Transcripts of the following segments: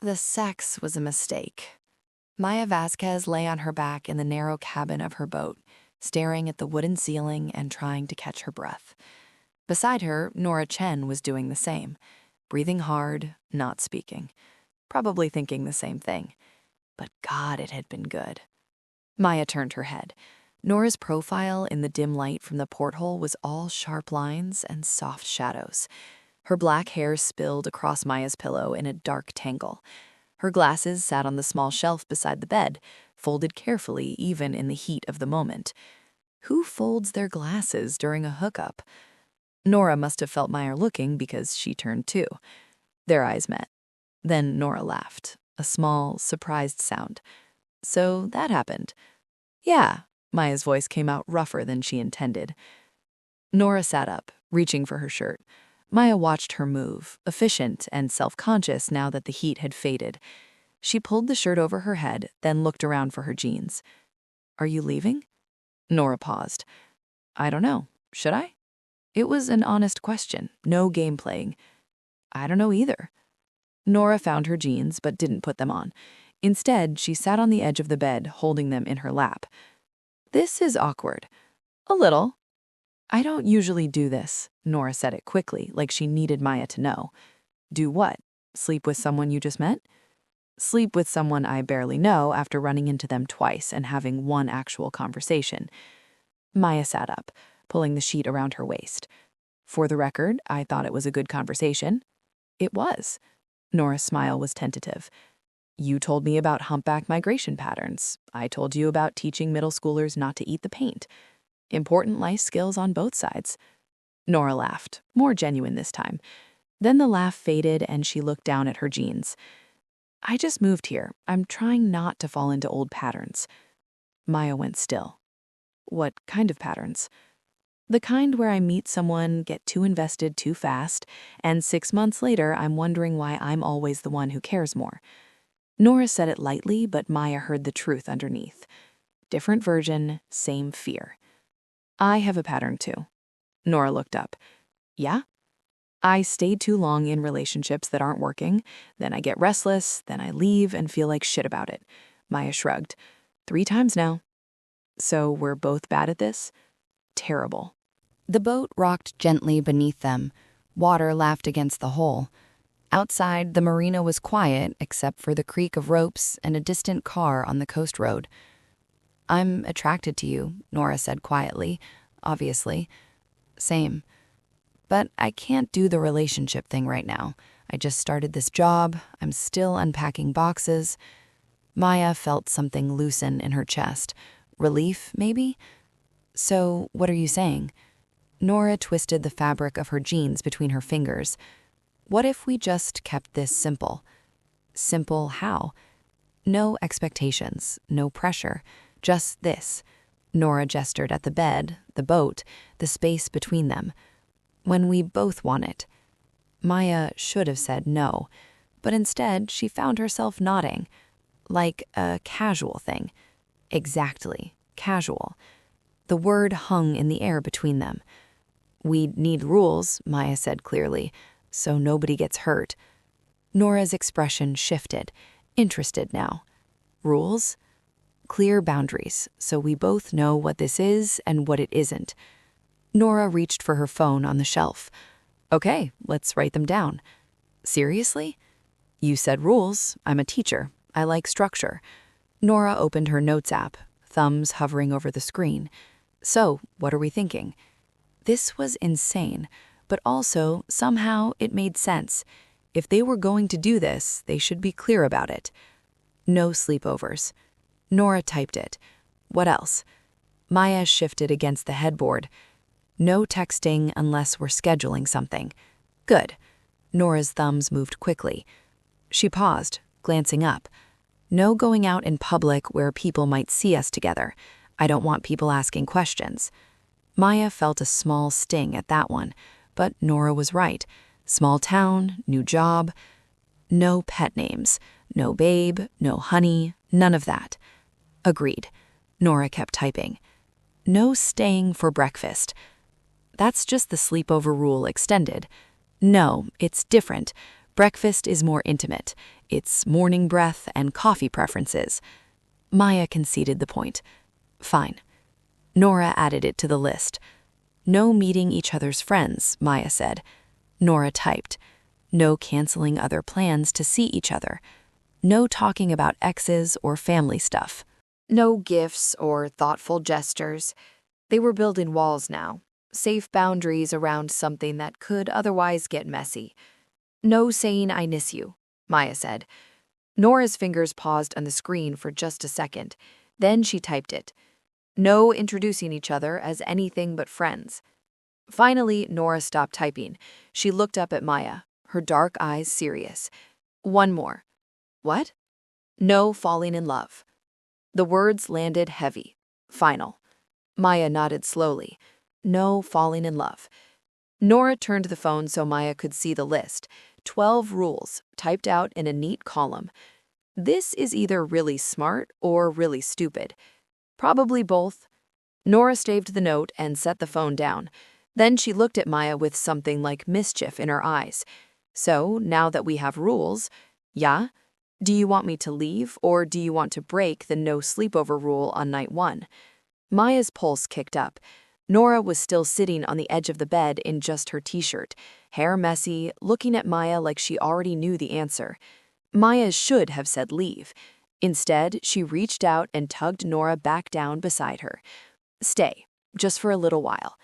The sex was a mistake. Maya Vasquez lay on her back in the narrow cabin of her boat, staring at the wooden ceiling and trying to catch her breath. Beside her, Nora Chen was doing the same, breathing hard, not speaking, probably thinking the same thing. But God, it had been good. Maya turned her head. Nora's profile in the dim light from the porthole was all sharp lines and soft shadows. Her black hair spilled across Maya's pillow in a dark tangle. Her glasses sat on the small shelf beside the bed, folded carefully even in the heat of the moment. Who folds their glasses during a hookup? Nora must have felt Maya looking because she turned too. Their eyes met. Then Nora laughed, a small, surprised sound. So that happened. Yeah, Maya's voice came out rougher than she intended. Nora sat up, reaching for her shirt. Maya watched her move, efficient and self-conscious now that the heat had faded. She pulled the shirt over her head, then looked around for her jeans. Are you leaving? Nora paused. I don't know. Should I? It was an honest question, no game playing. I don't know either. Nora found her jeans, but didn't put them on. Instead, she sat on the edge of the bed, holding them in her lap. This is awkward. A little. I don't usually do this, Nora said it quickly, like she needed Maya to know. Do what? Sleep with someone you just met? Sleep with someone I barely know after running into them twice and having one actual conversation. Maya sat up, pulling the sheet around her waist. For the record, I thought it was a good conversation. It was. Nora's smile was tentative. You told me about humpback migration patterns. I told you about teaching middle schoolers not to eat the paint. Important life skills on both sides. Nora laughed, more genuine this time. Then the laugh faded and she looked down at her jeans. I just moved here. I'm trying not to fall into old patterns. Maya went still. What kind of patterns? The kind where I meet someone, get too invested too fast, and 6 months later I'm wondering why I'm always the one who cares more. Nora said it lightly, but Maya heard the truth underneath. Different version, same fear. I have a pattern too. Nora looked up. Yeah? I stayed too long in relationships that aren't working, then I get restless, then I leave and feel like shit about it. Maya shrugged. 3 times now. So we're both bad at this? Terrible. The boat rocked gently beneath them. Water lapped against the hull. Outside, the marina was quiet except for the creak of ropes and a distant car on the coast road. I'm attracted to you, Nora said quietly, obviously. Same. But I can't do the relationship thing right now. I just started this job. I'm still unpacking boxes. Maya felt something loosen in her chest. Relief, maybe? So, what are you saying? Nora twisted the fabric of her jeans between her fingers. What if we just kept this simple? Simple how? No expectations, no pressure. Just this. Nora gestured at the bed, the boat, the space between them. When we both want it. Maya should have said no, but instead she found herself nodding, like a casual thing. Exactly, casual. The word hung in the air between them. We need rules, Maya said clearly, so nobody gets hurt. Nora's expression shifted, interested now. Rules? Clear boundaries, so we both know what this is and what it isn't. Nora reached for her phone on the shelf. Okay, let's write them down. Seriously? You said rules. I'm a teacher. I like structure. Nora opened her notes app, thumbs hovering over the screen. So, what are we thinking? This was insane, but also, somehow, it made sense. If they were going to do this, they should be clear about it. No sleepovers. Nora typed it. What else? Maya shifted against the headboard. No texting unless we're scheduling something. Good. Nora's thumbs moved quickly. She paused, glancing up. No going out in public where people might see us together. I don't want people asking questions. Maya felt a small sting at that one, but Nora was right. Small town, new job. No pet names. No babe, no honey, none of that. Agreed. Nora kept typing. No staying for breakfast. That's just the sleepover rule extended. No, it's different. Breakfast is more intimate. its morning breath and coffee preferences. Maya conceded the point. Fine. Nora added it to the list. No meeting each other's friends, Maya said. Nora typed. No canceling other plans to see each other. No talking about exes or family stuff. No gifts or thoughtful gestures. They were building walls now, safe boundaries around something that could otherwise get messy. No saying I miss you, Maya said. Nora's fingers paused on the screen for just a second. Then she typed it. No introducing each other as anything but friends. Finally, Nora stopped typing. She looked up at Maya, her dark eyes serious. One more. What? No falling in love. The words landed heavy. Final. Maya nodded slowly. No falling in love. Nora turned the phone so Maya could see the list. 12 rules, typed out in a neat column. This is either really smart or really stupid. Probably both. Nora staved the note and set the phone down. Then she looked at Maya with something like mischief in her eyes. So, now that we have rules, yeah? Do you want me to leave, or do you want to break the no sleepover rule on night 1? Maya's pulse kicked up. Nora was still sitting on the edge of the bed in just her t-shirt, hair messy, looking at Maya like she already knew the answer. Maya should have said leave. Instead, she reached out and tugged Nora back down beside her. Stay, just for a little while.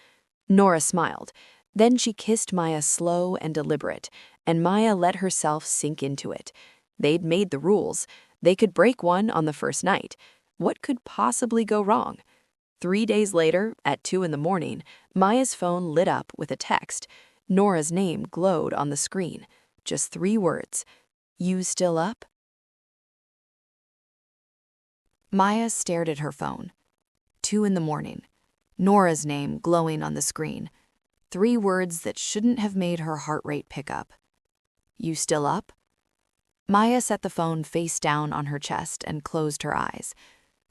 Nora smiled. Then she kissed Maya slow and deliberate, and Maya let herself sink into it. They'd made the rules. They could break one on the first night. What could possibly go wrong? 3 days later, at 2 in the morning, Maya's phone lit up with a text. Nora's name glowed on the screen. Just 3 words. You still up? Maya stared at her phone. 2 in the morning. Nora's name glowing on the screen. 3 words that shouldn't have made her heart rate pick up. You still up? Maya set the phone face down on her chest and closed her eyes.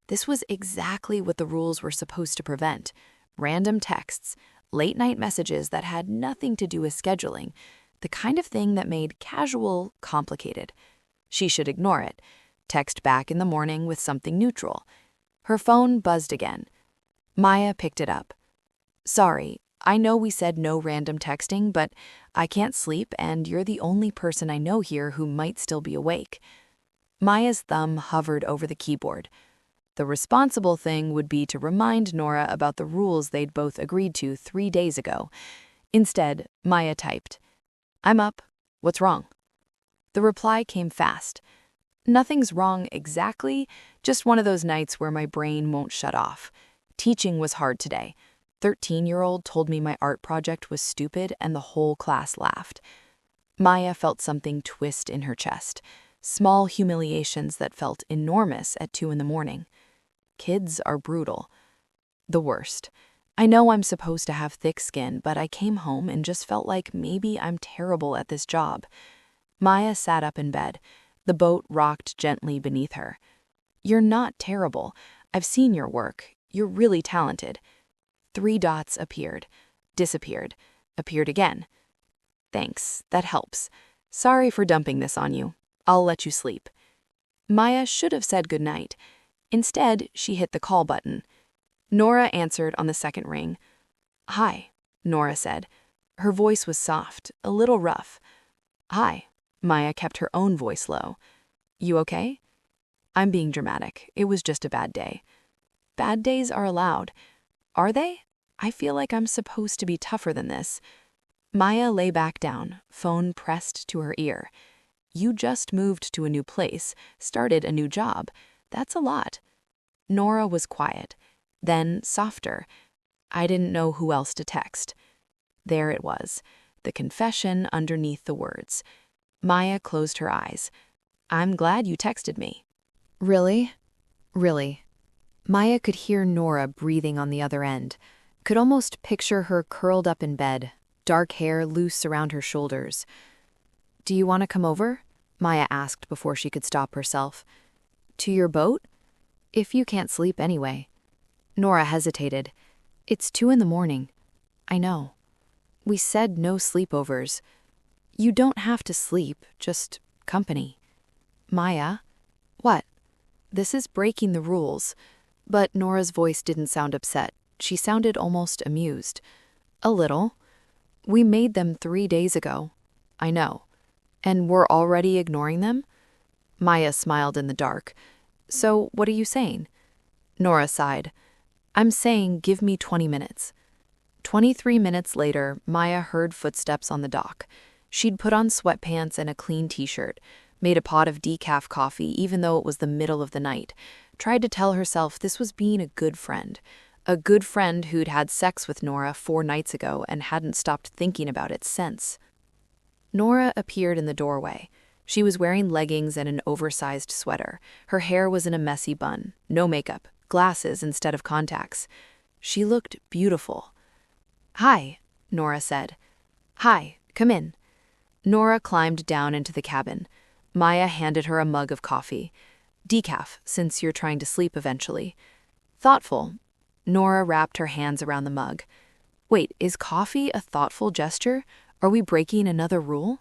This was exactly what the rules were supposed to prevent. Random texts, late-night messages that had nothing to do with scheduling, the kind of thing that made casual complicated. She should ignore it. Text back in the morning with something neutral. Her phone buzzed again. Maya picked it up. Sorry, I know we said no random texting, but I can't sleep and you're the only person I know here who might still be awake. Maya's thumb hovered over the keyboard. The responsible thing would be to remind Nora about the rules they'd both agreed to 3 days ago. Instead, Maya typed, I'm up. What's wrong? The reply came fast. Nothing's wrong exactly, just one of those nights where my brain won't shut off. Teaching was hard today. 13-year-old told me my art project was stupid and the whole class laughed. Maya felt something twist in her chest. Small humiliations that felt enormous at 2 in the morning. Kids are brutal. The worst. I know I'm supposed to have thick skin, but I came home and just felt like maybe I'm terrible at this job. Maya sat up in bed. The boat rocked gently beneath her. You're not terrible. I've seen your work. You're really talented. 3 dots appeared, disappeared, appeared again. Thanks, that helps. Sorry for dumping this on you. I'll let you sleep. Maya should have said goodnight. Instead, she hit the call button. Nora answered on the second ring. Hi, Nora said. Her voice was soft, a little rough. Hi, Maya kept her own voice low. You okay? I'm being dramatic. It was just a bad day. Bad days are allowed. Are they? I feel like I'm supposed to be tougher than this. Maya lay back down, phone pressed to her ear. You just moved to a new place, started a new job. That's a lot. Nora was quiet, then softer. I didn't know who else to text. There it was, the confession underneath the words. Maya closed her eyes. I'm glad you texted me. Really? Really? Maya could hear Nora breathing on the other end, could almost picture her curled up in bed, dark hair loose around her shoulders. Do you want to come over? Maya asked before she could stop herself. To your boat? If you can't sleep anyway. Nora hesitated. It's 2 in the morning. I know. We said no sleepovers. You don't have to sleep, just company. Maya? What? This is breaking the rules. But Nora's voice didn't sound upset. She sounded almost amused. A little. We made them 3 days ago. I know. And we're already ignoring them? Maya smiled in the dark. So what are you saying? Nora sighed. I'm saying give me 20 minutes. 23 minutes later, Maya heard footsteps on the dock. She'd put on sweatpants and a clean t-shirt, made a pot of decaf coffee even though it was the middle of the night, tried to tell herself this was being a good friend who'd had sex with Nora 4 nights ago and hadn't stopped thinking about it since. Nora appeared in the doorway. She was wearing leggings and an oversized sweater. Her hair was in a messy bun, no makeup, glasses instead of contacts. She looked beautiful. Hi, Nora said. Hi, come in. Nora climbed down into the cabin. Maya handed her a mug of coffee. Decaf, since you're trying to sleep eventually. Thoughtful. Nora wrapped her hands around the mug. Wait, is coffee a thoughtful gesture? Are we breaking another rule?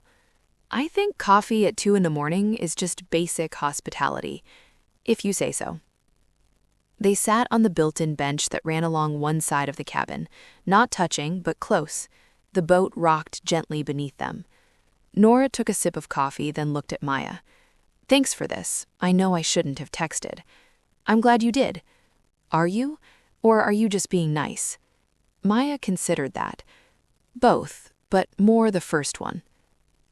I think coffee at 2 a.m. is just basic hospitality, if you say so. They sat on the built-in bench that ran along one side of the cabin, not touching, but close. The boat rocked gently beneath them. Nora took a sip of coffee, then looked at Maya. Thanks for this. I know I shouldn't have texted. I'm glad you did. Are you? Or are you just being nice? Maya considered that. Both, but more the first one.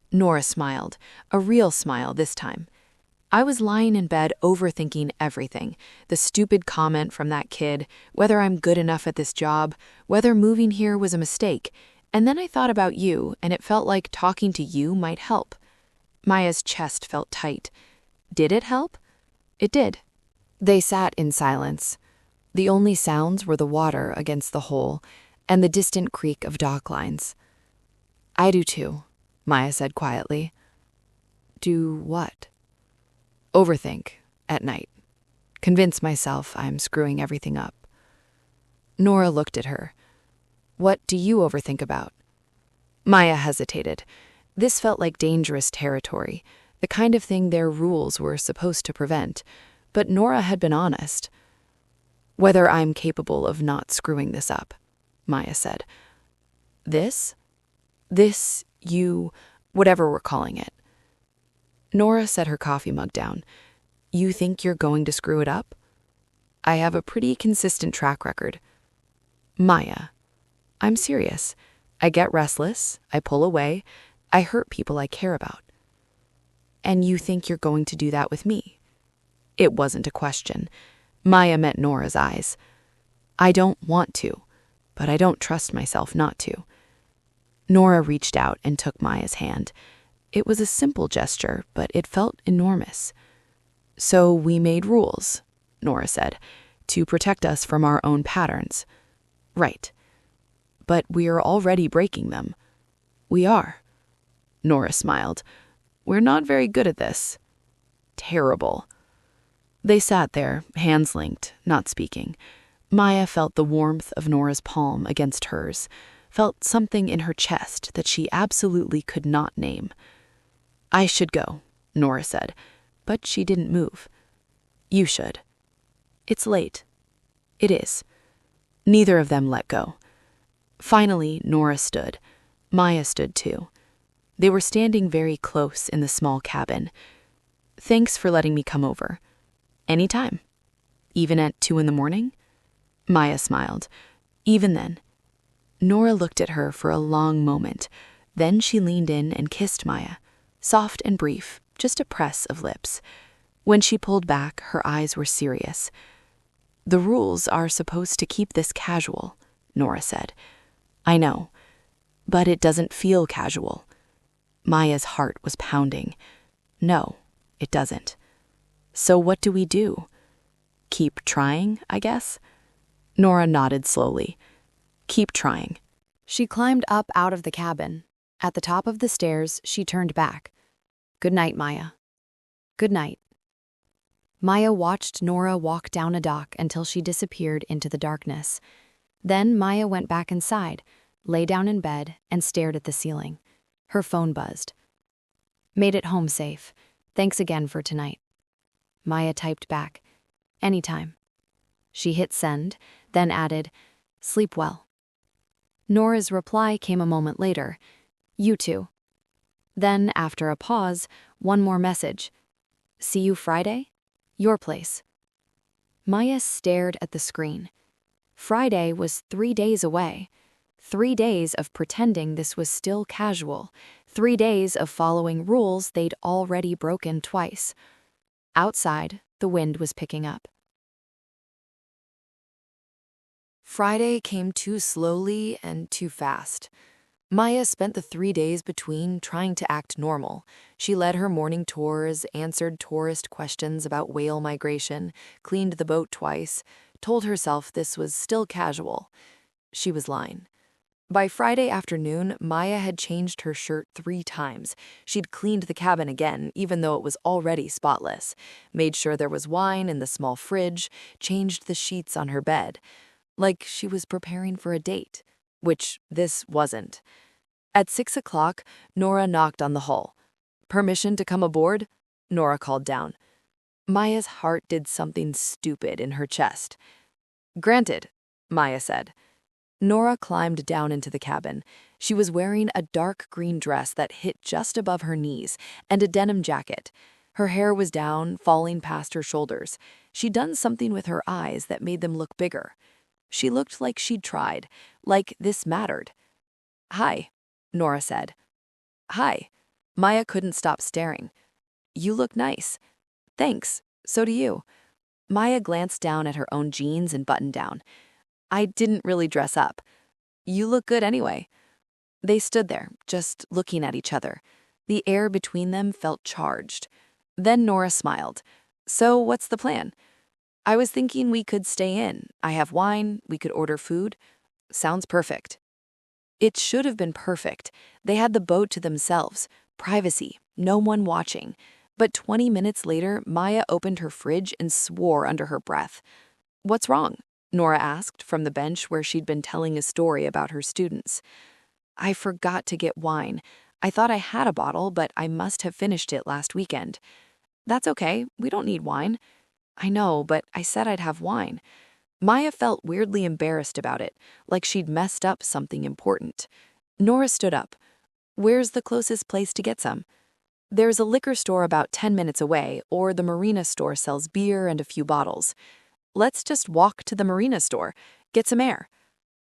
Nora smiled, a real smile this time. I was lying in bed overthinking everything, the stupid comment from that kid, whether I'm good enough at this job, whether moving here was a mistake, and then I thought about you, and it felt like talking to you might help. Maya's chest felt tight. Did it help? It did. They sat in silence. The only sounds were the water against the hole and the distant creak of dock lines. I do too, Maya said quietly. Do what? Overthink, at night. Convince myself I'm screwing everything up. Nora looked at her. What do you overthink about? Maya hesitated. This felt like dangerous territory, the kind of thing their rules were supposed to prevent, but Nora had been honest. Whether I'm capable of not screwing this up, Maya said. This? This, you, whatever we're calling it. Nora set her coffee mug down. You think you're going to screw it up? I have a pretty consistent track record. Maya, I'm serious. I get restless, I pull away, I hurt people I care about. And you think you're going to do that with me? It wasn't a question. Maya met Nora's eyes. I don't want to, but I don't trust myself not to. Nora reached out and took Maya's hand. It was a simple gesture, but it felt enormous. So we made rules, Nora said, to protect us from our own patterns. Right. But we are already breaking them. We are. Nora smiled. We're not very good at this. Terrible. They sat there, hands linked, not speaking. Maya felt the warmth of Nora's palm against hers, felt something in her chest that she absolutely could not name. I should go, Nora said, but she didn't move. You should. It's late. It is. Neither of them let go. Finally, Nora stood. Maya stood too. They were standing very close in the small cabin. Thanks for letting me come over. Anytime. Even at 2 a.m? Maya smiled. Even then. Nora looked at her for a long moment. Then she leaned in and kissed Maya. Soft and brief, just a press of lips. When she pulled back, her eyes were serious. The rules are supposed to keep this casual, Nora said. I know, but it doesn't feel casual. Maya's heart was pounding. No, it doesn't. So what do we do? Keep trying, I guess? Nora nodded slowly. Keep trying. She climbed up out of the cabin. At the top of the stairs, she turned back. Good night, Maya. Good night. Maya watched Nora walk down a dock until she disappeared into the darkness. Then Maya went back inside, lay down in bed, and stared at the ceiling. Her phone buzzed. Made it home safe. Thanks again for tonight. Maya typed back, anytime. She hit send, then added, sleep well. Nora's reply came a moment later, you too. Then, after a pause, one more message, see you Friday? Your place. Maya stared at the screen. Friday was 3 days away. 3 days of pretending this was still casual. 3 days of following rules they'd already broken twice. Outside, the wind was picking up. Friday came too slowly and too fast. Maya spent the 3 days between trying to act normal. She led her morning tours, answered tourist questions about whale migration, cleaned the boat twice, told herself this was still casual. She was lying. By Friday afternoon, Maya had changed her shirt 3 times. She'd cleaned the cabin again, even though it was already spotless, made sure there was wine in the small fridge, changed the sheets on her bed. Like she was preparing for a date, which this wasn't. At 6 o'clock, Nora knocked on the hull. Permission to come aboard? Nora called down. Maya's heart did something stupid in her chest. Granted, Maya said. Nora climbed down into the cabin. She was wearing a dark green dress that hit just above her knees and a denim jacket. Her hair was down, falling past her shoulders. She'd done something with her eyes that made them look bigger. She looked like she'd tried, like this mattered. Hi, Nora said. Hi. Maya couldn't stop staring. You look nice. Thanks, so do you. Maya glanced down at her own jeans and button-down. I didn't really dress up. You look good anyway. They stood there, just looking at each other. The air between them felt charged. Then Nora smiled. So what's the plan? I was thinking we could stay in. I have wine, we could order food. Sounds perfect. It should have been perfect. They had the boat to themselves, privacy, no one watching. But 20 minutes later, Maya opened her fridge and swore under her breath. What's wrong? Nora asked from the bench where she'd been telling a story about her students. I forgot to get wine. I thought I had a bottle, but I must have finished it last weekend. That's okay, we don't need wine. I know, but I said I'd have wine. Maya felt weirdly embarrassed about it, like she'd messed up something important. Nora stood up. Where's the closest place to get some? There's a liquor store about 10 minutes away, or the marina store sells beer and a few bottles. Let's just walk to the marina store, get some air.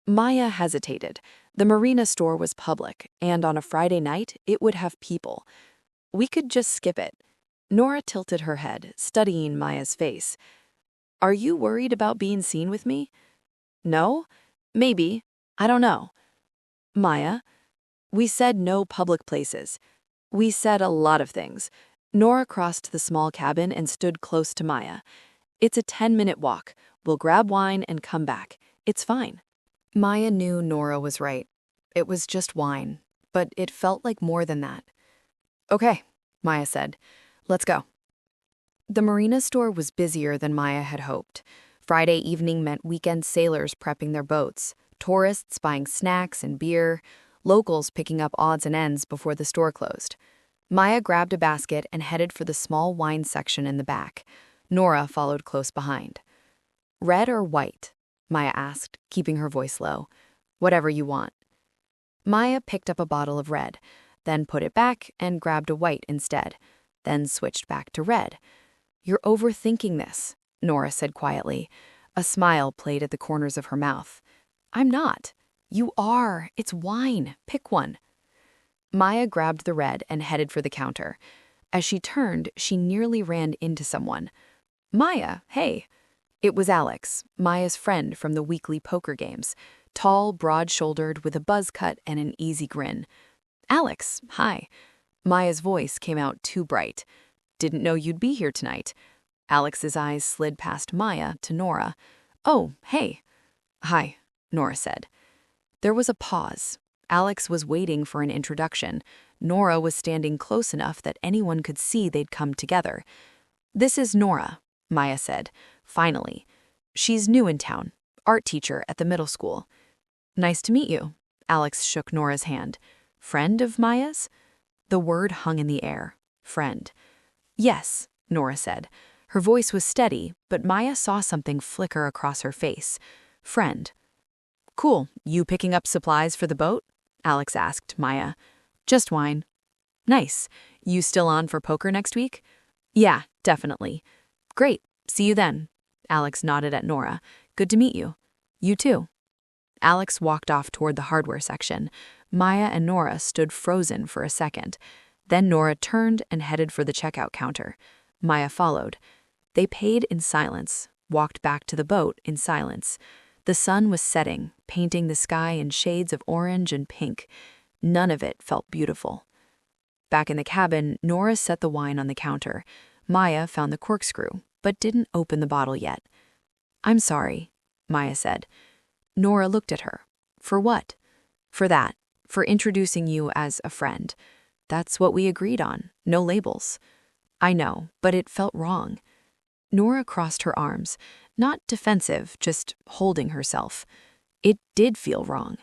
Maya hesitated. The marina store was public, and on a Friday night, it would have people. We could just skip it. Nora tilted her head, studying Maya's face. Are you worried about being seen with me? No? Maybe. I don't know. Maya, we said no public places. We said a lot of things. Nora crossed the small cabin and stood close to Maya. It's a 10-minute walk. We'll grab wine and come back. It's fine. Maya knew Nora was right. It was just wine, but it felt like more than that. Okay, Maya said. Let's go. The marina store was busier than Maya had hoped. Friday evening meant weekend sailors prepping their boats, tourists buying snacks and beer, locals picking up odds and ends before the store closed. Maya grabbed a basket and headed for the small wine section in the back. Nora followed close behind. Red or white? Maya asked, keeping her voice low. Whatever you want. Maya picked up a bottle of red, then put it back and grabbed a white instead, then switched back to red. You're overthinking this, Nora said quietly. A smile played at the corners of her mouth. I'm not. You are. It's wine. Pick one. Maya grabbed the red and headed for the counter. As she turned, she nearly ran into someone. Maya, hey. It was Alex, Maya's friend from the weekly poker games, tall, broad-shouldered, with a buzz cut and an easy grin. Alex, hi. Maya's voice came out too bright. Didn't know you'd be here tonight. Alex's eyes slid past Maya to Nora. Oh, hey. Hi, Nora said. There was a pause. Alex was waiting for an introduction. Nora was standing close enough that anyone could see they'd come together. This is Nora, Maya said, finally. She's new in town, art teacher at the middle school. Nice to meet you. Alex shook Nora's hand. Friend of Maya's? The word hung in the air. Friend. Yes, Nora said. Her voice was steady, but Maya saw something flicker across her face. Friend. Cool, you picking up supplies for the boat? Alex asked Maya. Just wine. Nice. You still on for poker next week? Yeah, definitely. Great, see you then. Alex nodded at Nora. Good to meet you. You too. Alex walked off toward the hardware section. Maya and Nora stood frozen for a second. Then Nora turned and headed for the checkout counter. Maya followed. They paid in silence, walked back to the boat in silence. The sun was setting, painting the sky in shades of orange and pink. None of it felt beautiful. Back in the cabin, Nora set the wine on the counter. Maya found the corkscrew, but didn't open the bottle yet. I'm sorry, Maya said. Nora looked at her. For what? For that. For introducing you as a friend. That's what we agreed on. No labels. I know, but it felt wrong. Nora crossed her arms. Not defensive, just holding herself. It did feel wrong.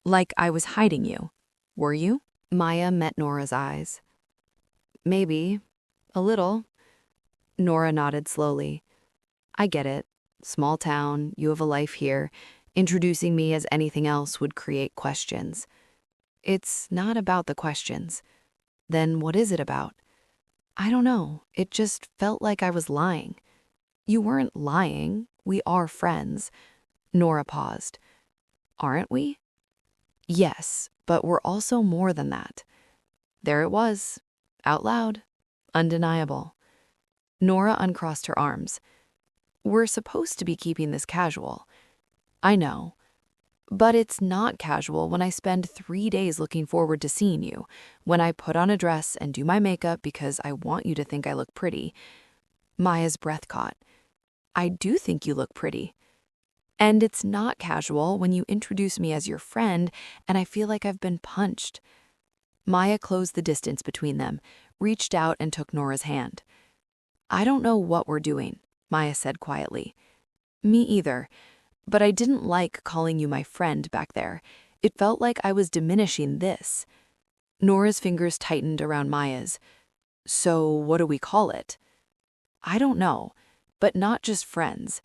Like I was hiding you. Were you? Maya met Nora's eyes. Maybe. A little. Nora nodded slowly. I get it. Small town, you have a life here. Introducing me as anything else would create questions. It's not about the questions. Then what is it about? I don't know. It just felt like I was lying. You weren't lying. We are friends. Nora paused. Aren't we? Yes, but we're also more than that. There it was. Out loud. Undeniable. Nora uncrossed her arms. We're supposed to be keeping this casual. I know. But it's not casual when I spend 3 days looking forward to seeing you, when I put on a dress and do my makeup because I want you to think I look pretty. Maya's breath caught. I do think you look pretty. And it's not casual when you introduce me as your friend and I feel like I've been punched. Maya closed the distance between them, reached out and took Nora's hand. I don't know what we're doing, Maya said quietly. Me either. But I didn't like calling you my friend back there. It felt like I was diminishing this. Nora's fingers tightened around Maya's. So what do we call it? I don't know, but not just friends.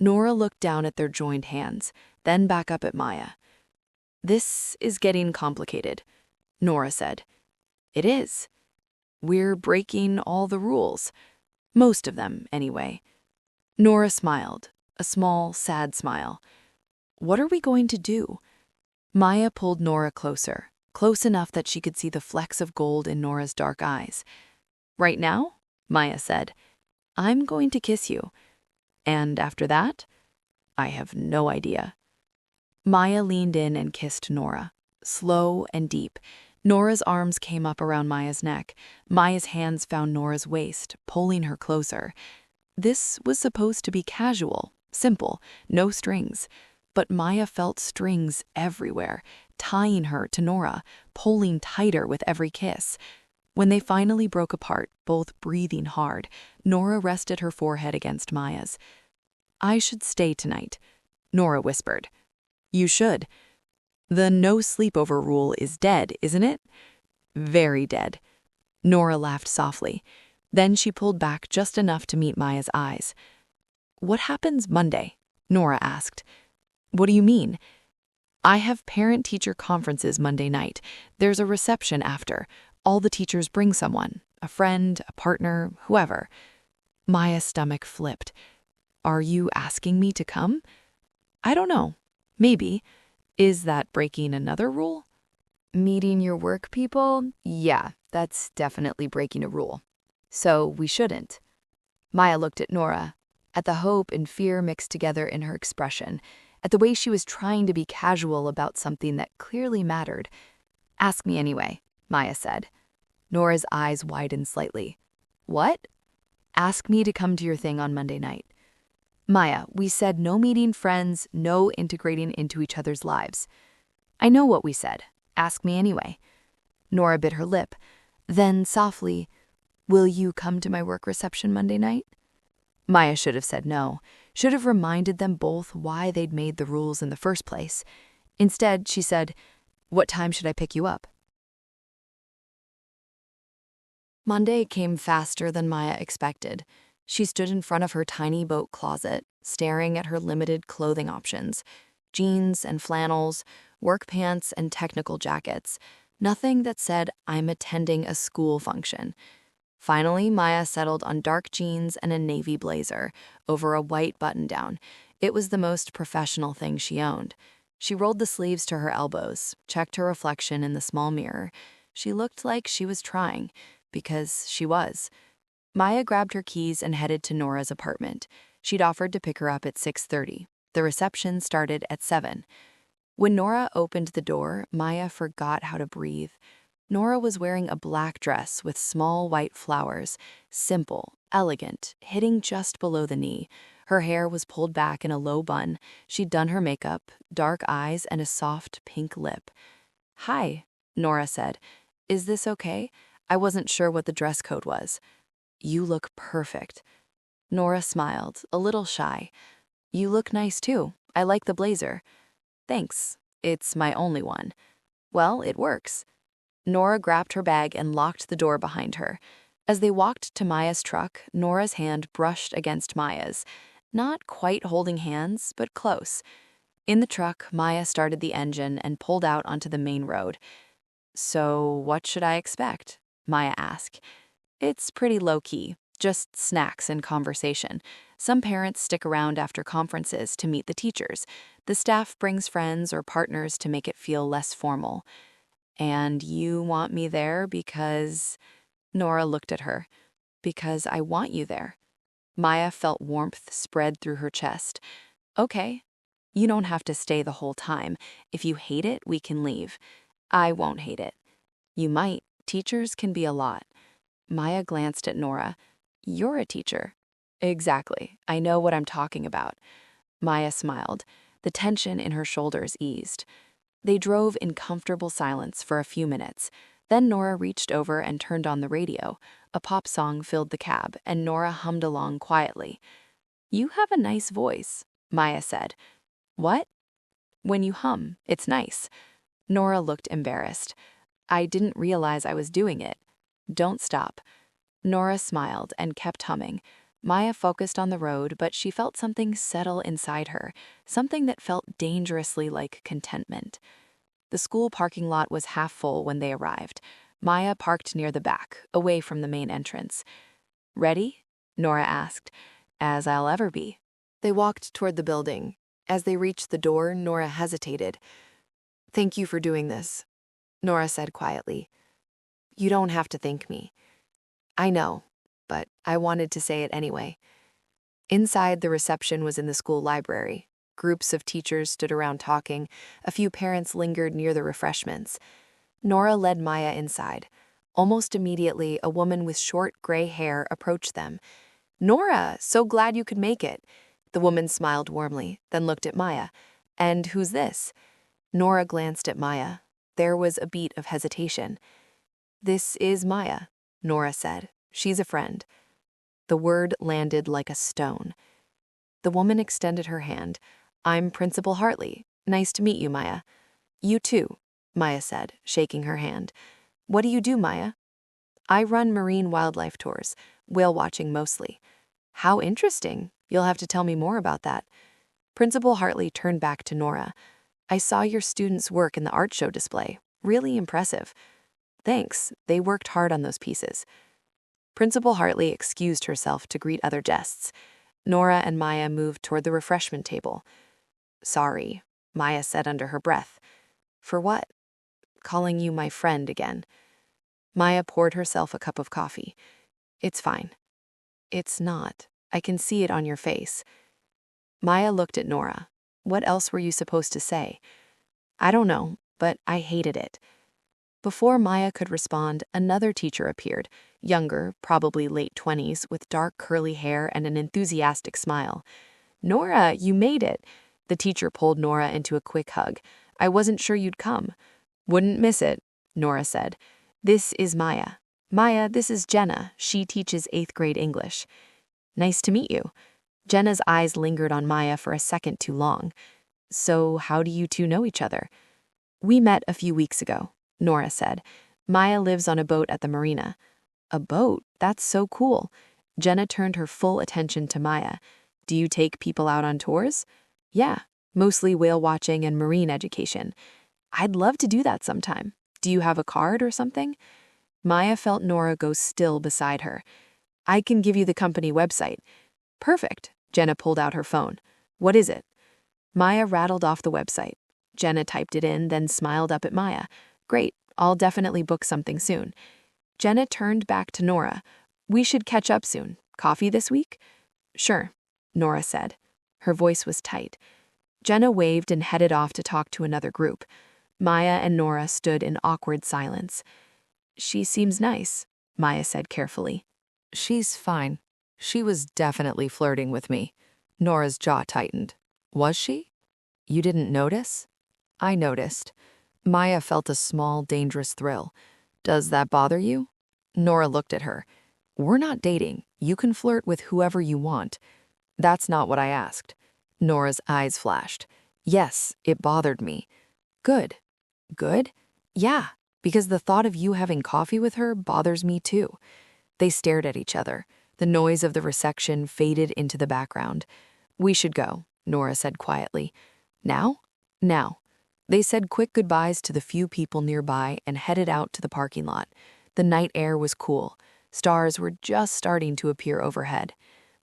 Nora looked down at their joined hands, then back up at Maya. This is getting complicated, Nora said. It is. We're breaking all the rules. Most of them, anyway. Nora smiled. A small, sad smile. What are we going to do? Maya pulled Nora closer, close enough that she could see the flecks of gold in Nora's dark eyes. Right now, Maya said, I'm going to kiss you. And after that, I have no idea. Maya leaned in and kissed Nora, slow and deep. Nora's arms came up around Maya's neck. Maya's hands found Nora's waist, pulling her closer. This was supposed to be casual. Simple, no strings. But Maya felt strings everywhere, tying her to Nora, pulling tighter with every kiss. When they finally broke apart, both breathing hard, Nora rested her forehead against Maya's. I should stay tonight, Nora whispered. You should. The no sleepover rule is dead, isn't it? Very dead. Nora laughed softly. Then she pulled back just enough to meet Maya's eyes. What happens Monday? Nora asked. What do you mean? I have parent-teacher conferences Monday night. There's a reception after. All the teachers bring someone, a friend, a partner, whoever. Maya's stomach flipped. Are you asking me to come? I don't know. Maybe. Is that breaking another rule? Meeting your work people? Yeah, that's definitely breaking a rule. So we shouldn't. Maya looked at Nora, at the hope and fear mixed together in her expression, at the way she was trying to be casual about something that clearly mattered. Ask me anyway, Maya said. Nora's eyes widened slightly. What? Ask me to come to your thing on Monday night. Maya, we said no meeting friends, no integrating into each other's lives. I know what we said. Ask me anyway. Nora bit her lip. Then, softly, will you come to my work reception Monday night? Maya should have said no, should have reminded them both why they'd made the rules in the first place. Instead, she said, what time should I pick you up? Monday came faster than Maya expected. She stood in front of her tiny boat closet, staring at her limited clothing options: jeans and flannels, work pants and technical jackets. Nothing that said, "I'm attending a school function." Finally, Maya settled on dark jeans and a navy blazer over a white button-down. It was the most professional thing she owned. She rolled the sleeves to her elbows, checked her reflection in the small mirror. She looked like she was trying, because she was. Maya grabbed her keys and headed to Nora's apartment. She'd offered to pick her up at 6:30. The reception started at 7. When Nora opened the door, Maya forgot how to breathe. Nora was wearing a black dress with small white flowers, simple, elegant, hitting just below the knee. Her hair was pulled back in a low bun. She'd done her makeup, dark eyes, and a soft pink lip. "Hi," Nora said. "Is this okay? I wasn't sure what the dress code was." "You look perfect." Nora smiled, a little shy. "You look nice too. I like the blazer." "Thanks. It's my only one." "Well, it works." Nora grabbed her bag and locked the door behind her. As they walked to Maya's truck, Nora's hand brushed against Maya's. Not quite holding hands, but close. In the truck, Maya started the engine and pulled out onto the main road. "So, what should I expect?" Maya asked. "It's pretty low-key, just snacks and conversation. Some parents stick around after conferences to meet the teachers. The staff brings friends or partners to make it feel less formal." "And you want me there because—" Nora looked at her. "Because I want you there." Maya felt warmth spread through her chest. "Okay. You don't have to stay the whole time. If you hate it, we can leave." "I won't hate it." "You might. Teachers can be a lot." Maya glanced at Nora. "You're a teacher." "Exactly. I know what I'm talking about." Maya smiled. The tension in her shoulders eased. They drove in comfortable silence for a few minutes. Then Nora reached over and turned on the radio. A pop song filled the cab, and Nora hummed along quietly. "You have a nice voice," Maya said. "What?" "When you hum, it's nice." Nora looked embarrassed. "I didn't realize I was doing it." "Don't stop." Nora smiled and kept humming. Maya focused on the road, but she felt something settle inside her, something that felt dangerously like contentment. The school parking lot was half full when they arrived. Maya parked near the back, away from the main entrance. "Ready?" Nora asked. "As I'll ever be." They walked toward the building. As they reached the door, Nora hesitated. "Thank you for doing this," Nora said quietly. "You don't have to thank me." "I know, but I wanted to say it anyway." Inside, the reception was in the school library. Groups of teachers stood around talking. A few parents lingered near the refreshments. Nora led Maya inside. Almost immediately, a woman with short gray hair approached them. "Nora, so glad you could make it." The woman smiled warmly, then looked at Maya. "And who's this?" Nora glanced at Maya. There was a beat of hesitation. "This is Maya," Nora said. "She's a friend." The word landed like a stone. The woman extended her hand. "I'm Principal Hartley. Nice to meet you, Maya." "You too," Maya said, shaking her hand. "What do you do, Maya?" "I run marine wildlife tours, whale watching mostly." "How interesting. You'll have to tell me more about that." Principal Hartley turned back to Nora. "I saw your students' work in the art show display. Really impressive." "Thanks. They worked hard on those pieces." Principal Hartley excused herself to greet other guests. Nora and Maya moved toward the refreshment table. "Sorry," Maya said under her breath. "For what?" "Calling you my friend again." Maya poured herself a cup of coffee. "It's fine." "It's not. I can see it on your face." Maya looked at Nora. "What else were you supposed to say?" "I don't know, but I hated it." Before Maya could respond, another teacher appeared, younger, probably late 20s, with dark curly hair and an enthusiastic smile. "Nora, you made it." The teacher pulled Nora into a quick hug. "I wasn't sure you'd come." "Wouldn't miss it," Nora said. "This is Maya. Maya, this is Jenna. She teaches 8th grade English." "Nice to meet you." Jenna's eyes lingered on Maya for a second too long. "So how do you two know each other?" "We met a few weeks ago," Nora said. "Maya lives on a boat at the marina." A boat? That's so cool. Jenna turned her full attention to Maya. Do you take people out on tours? Yeah, mostly whale watching and marine education. I'd love to do that sometime. Do you have a card or something? Maya felt Nora go still beside her. I can give you the company website. Perfect. Jenna pulled out her phone. What is it? Maya rattled off the website. Jenna typed it in, then smiled up at Maya. Great, I'll definitely book something soon. Jenna turned back to Nora. We should catch up soon. Coffee this week? Sure, Nora said. Her voice was tight. Jenna waved and headed off to talk to another group. Maya and Nora stood in awkward silence. She seems nice, Maya said carefully. She's fine. She was definitely flirting with me. Nora's jaw tightened. Was she? You didn't notice? I noticed. Maya felt a small, dangerous thrill. Does that bother you? Nora looked at her. We're not dating. You can flirt with whoever you want. That's not what I asked. Nora's eyes flashed. Yes, it bothered me. Good. Good? Yeah, because the thought of you having coffee with her bothers me too. They stared at each other. The noise of the reception faded into the background. We should go, Nora said quietly. Now? Now. They said quick goodbyes to the few people nearby and headed out to the parking lot. The night air was cool. Stars were just starting to appear overhead.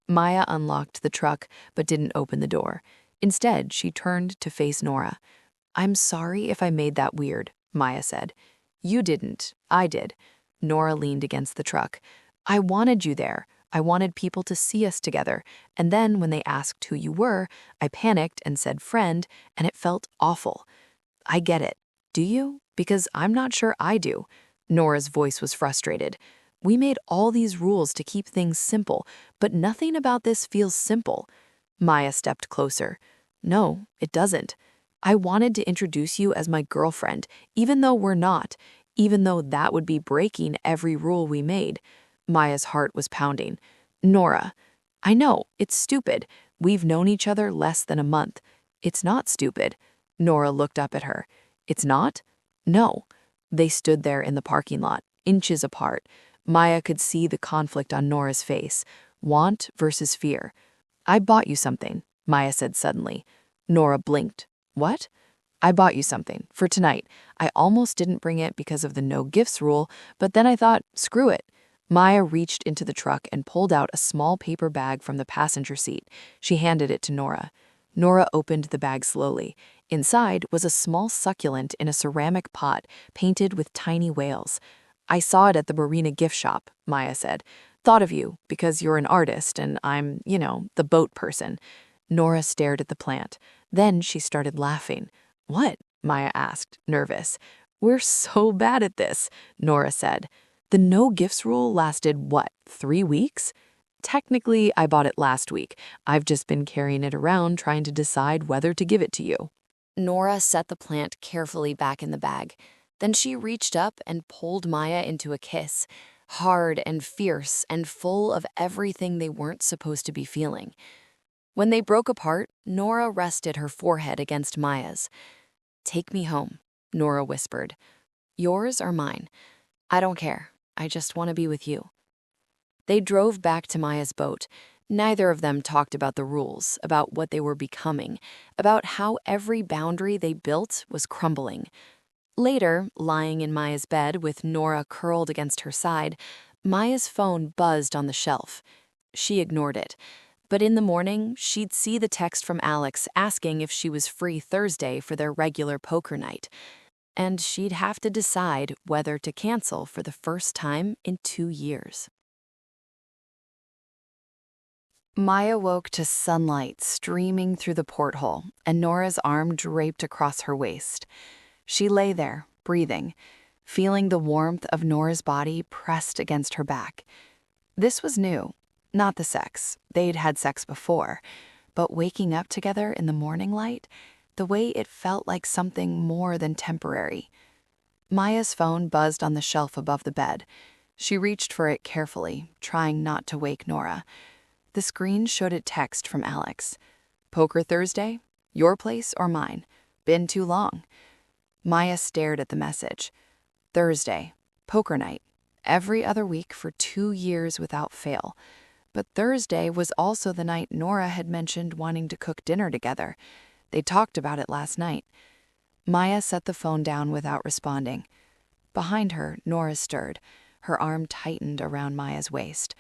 Maya unlocked the truck but didn't open the door. Instead, she turned to face Nora. I'm sorry if I made that weird, Maya said. You didn't. I did. Nora leaned against the truck. I wanted you there. I wanted people to see us together. And then when they asked who you were, I panicked and said friend, and it felt awful. I get it. Do you? Because I'm not sure I do. Nora's voice was frustrated. We made all these rules to keep things simple, but nothing about this feels simple. Maya stepped closer. No, it doesn't. I wanted to introduce you as my girlfriend, even though we're not, even though that would be breaking every rule we made. Maya's heart was pounding. Nora, I know, it's stupid. We've known each other less than a month. It's not stupid. Nora looked up at her. It's not? No. They stood there in the parking lot, inches apart. Maya could see the conflict on Nora's face. Want versus fear. I bought you something, Maya said suddenly. Nora blinked. What? I bought you something, for tonight. I almost didn't bring it because of the no gifts rule, but then I thought, screw it. Maya reached into the truck and pulled out a small paper bag from the passenger seat. She handed it to Nora. Nora opened the bag slowly. Inside was a small succulent in a ceramic pot painted with tiny whales. I saw it at the marina gift shop, Maya said. Thought of you because you're an artist and I'm, the boat person. Nora stared at the plant. Then she started laughing. What? Maya asked, nervous. We're so bad at this, Nora said. The no gifts rule lasted, 3 weeks? Technically, I bought it last week. I've just been carrying it around trying to decide whether to give it to you. Nora set the plant carefully back in the bag. Then she reached up and pulled Maya into a kiss, hard and fierce and full of everything they weren't supposed to be feeling. When they broke apart, Nora rested her forehead against Maya's. Take me home, Nora whispered. Yours or mine? I don't care. I just want to be with you. They drove back to Maya's boat. Neither of them talked about the rules, about what they were becoming, about how every boundary they built was crumbling. Later, lying in Maya's bed with Nora curled against her side, Maya's phone buzzed on the shelf. She ignored it. But in the morning, she'd see the text from Alex asking if she was free Thursday for their regular poker night. And she'd have to decide whether to cancel for the first time in 2 years. Maya woke to sunlight streaming through the porthole and Nora's arm draped across her waist. She lay there, breathing, feeling the warmth of Nora's body pressed against her back. This was new, not the sex. They'd had sex before, but waking up together in the morning light, the way it felt like something more than temporary. Maya's phone buzzed on the shelf above the bed. She reached for it carefully, trying not to wake Nora. The screen showed a text from Alex. Poker Thursday? Your place or mine? Been too long. Maya stared at the message. Thursday. Poker night. every other week for 2 years without fail. But Thursday was also the night Nora had mentioned wanting to cook dinner together. They talked about it last night. Maya set the phone down without responding. Behind her, Nora stirred. Her arm tightened around Maya's waist.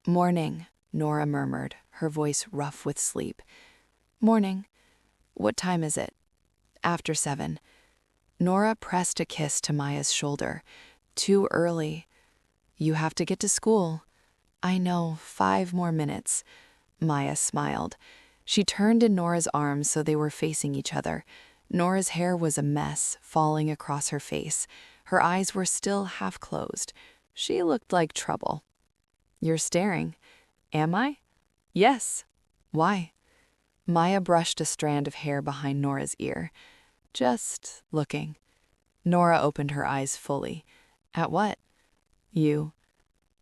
"Morning," Nora murmured, her voice rough with sleep. "Morning. What time is it?" "After 7. Nora pressed a kiss to Maya's shoulder. "Too early. You have to get to school." "I know, 5 more minutes." Maya smiled. She turned in Nora's arms so they were facing each other. Nora's hair was a mess, falling across her face. Her eyes were still half closed. She looked like trouble. "You're staring." "Am I?" "Yes." "Why?" Maya brushed a strand of hair behind Nora's ear. "Just looking." Nora opened her eyes fully. "At what?" "You."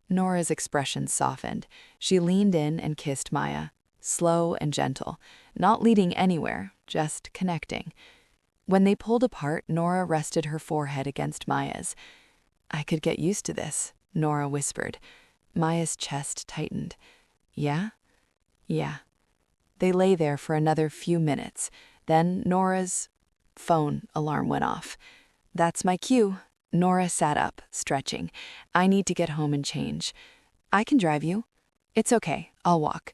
Nora's expression softened. She leaned in and kissed Maya, slow and gentle, not leading anywhere, just connecting. When they pulled apart, Nora rested her forehead against Maya's. "I could get used to this," Nora whispered. Maya's chest tightened. "Yeah?" "Yeah." They lay there for another few minutes. Then Nora's phone alarm went off. "That's my cue." Nora sat up, stretching. "I need to get home and change." "I can drive you." "It's okay, I'll walk."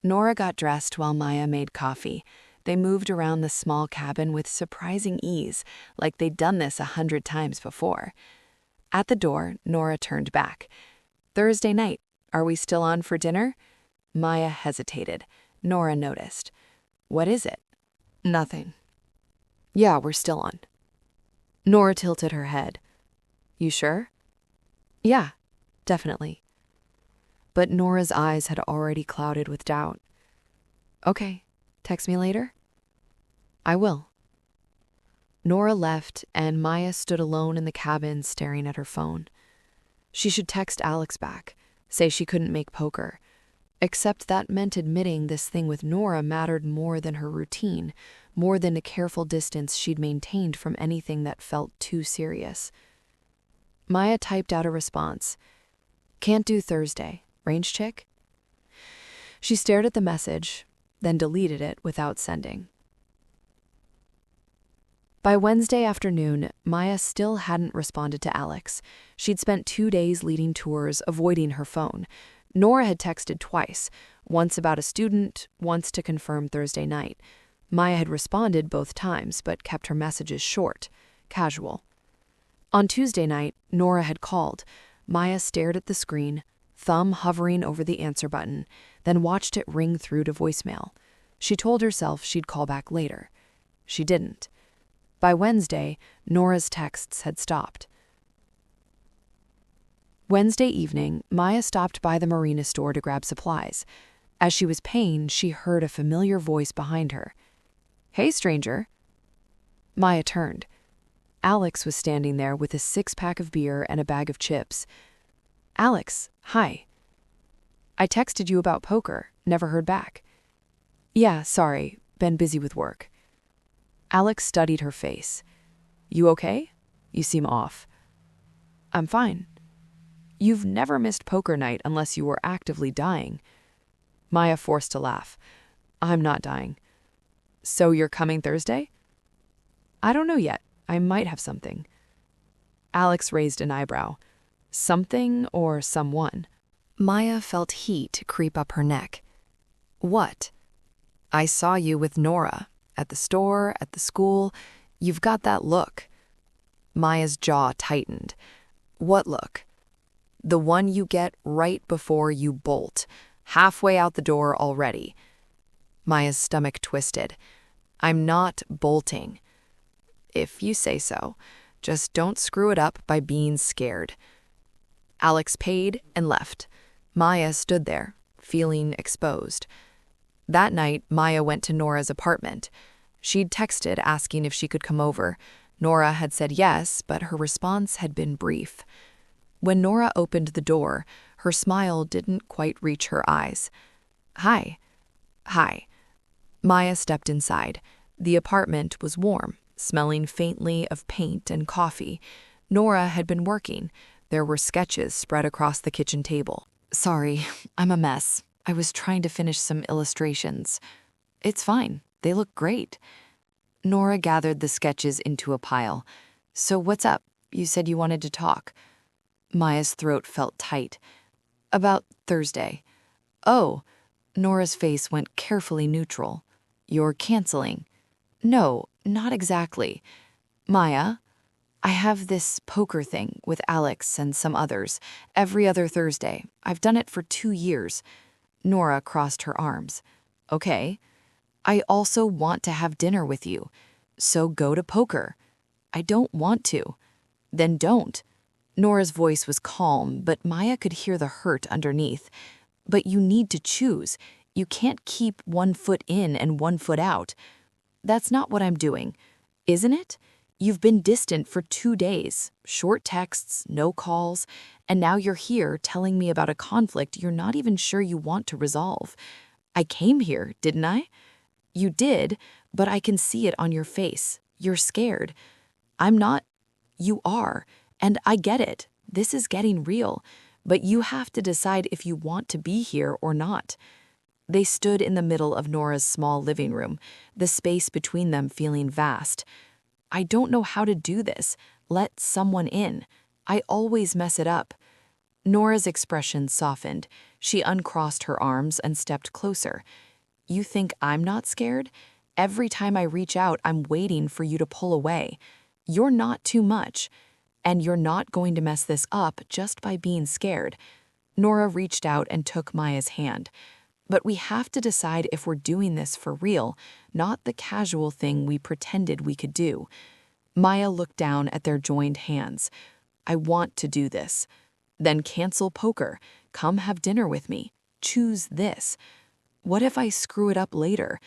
Nora got dressed while Maya made coffee. They moved around the small cabin with surprising ease, like they'd done this 100 times before. At the door, Nora turned back. "Thursday night. Are we still on for dinner?" Maya hesitated. Nora noticed. "What is it?" "Nothing." "Yeah, we're still on." Nora tilted her head. "You sure?" "Yeah, definitely." But Nora's eyes had already clouded with doubt. "Okay, text me later?" "I will." Nora left, and Maya stood alone in the cabin staring at her phone. She should text Alex back, say she couldn't make poker. Except that meant admitting this thing with Nora mattered more than her routine, more than a careful distance she'd maintained from anything that felt too serious. Maya typed out a response. "Can't do Thursday. Range chick?" She stared at the message, then deleted it without sending. By Wednesday afternoon, Maya still hadn't responded to Alex. She'd spent 2 days leading tours, avoiding her phone. Nora had texted twice, once about a student, once to confirm Thursday night. Maya had responded both times, but kept her messages short, casual. On Tuesday night, Nora had called. Maya stared at the screen, thumb hovering over the answer button, then watched it ring through to voicemail. She told herself she'd call back later. She didn't. By Wednesday, Nora's texts had stopped. Wednesday evening, Maya stopped by the marina store to grab supplies. As she was paying, she heard a familiar voice behind her. "Hey, stranger." Maya turned. Alex was standing there with a 6-pack of beer and a bag of chips. "Alex, hi. I texted you about poker, never heard back." "Yeah, sorry, been busy with work." Alex studied her face. "You okay? You seem off." "I'm fine." "You've never missed poker night unless you were actively dying." Maya forced a laugh. "I'm not dying." "So you're coming Thursday?" "I don't know yet. I might have something." Alex raised an eyebrow. "Something or someone?" Maya felt heat creep up her neck. "What?" "I saw you with Nora. At the store, at the school. You've got that look." Maya's jaw tightened. "What look?" "The one you get right before you bolt. Halfway out the door already." Maya's stomach twisted. "I'm not bolting." "If you say so. Just don't screw it up by being scared." Alex paid and left. Maya stood there, feeling exposed. That night, Maya went to Nora's apartment. She'd texted asking if she could come over. Nora had said yes, but her response had been brief. When Nora opened the door, her smile didn't quite reach her eyes. "Hi." "Hi." Maya stepped inside. The apartment was warm, smelling faintly of paint and coffee. Nora had been working. There were sketches spread across the kitchen table. Sorry, I'm a mess. I was trying to finish some illustrations. It's fine. They look great. Nora gathered the sketches into a pile. So what's up? You said you wanted to talk. Maya's throat felt tight. About Thursday. Oh, Nora's face went carefully neutral. You're canceling. No, not exactly. Maya, I have this poker thing with Alex and some others every other Thursday. I've done it for 2 years. Nora crossed her arms. Okay. I also want to have dinner with you. So go to poker. I don't want to. Then don't. Nora's voice was calm, but Maya could hear the hurt underneath. But you need to choose. You can't keep 1 foot in and 1 foot out. That's not what I'm doing, isn't it? You've been distant for 2 days, short texts, no calls, and now you're here telling me about a conflict you're not even sure you want to resolve. I came here, didn't I? You did, but I can see it on your face. You're scared. I'm not. You are, and I get it. This is getting real, but you have to decide if you want to be here or not. They stood in the middle of Nora's small living room, the space between them feeling vast. I don't know how to do this. Let someone in. I always mess it up. Nora's expression softened. She uncrossed her arms and stepped closer. You think I'm not scared? Every time I reach out, I'm waiting for you to pull away. You're not too much. And you're not going to mess this up just by being scared. Nora reached out and took Maya's hand. But we have to decide if we're doing this for real, not the casual thing we pretended we could do. Maya looked down at their joined hands. I want to do this. Then cancel poker. Come have dinner with me. Choose this. What if I screw it up later?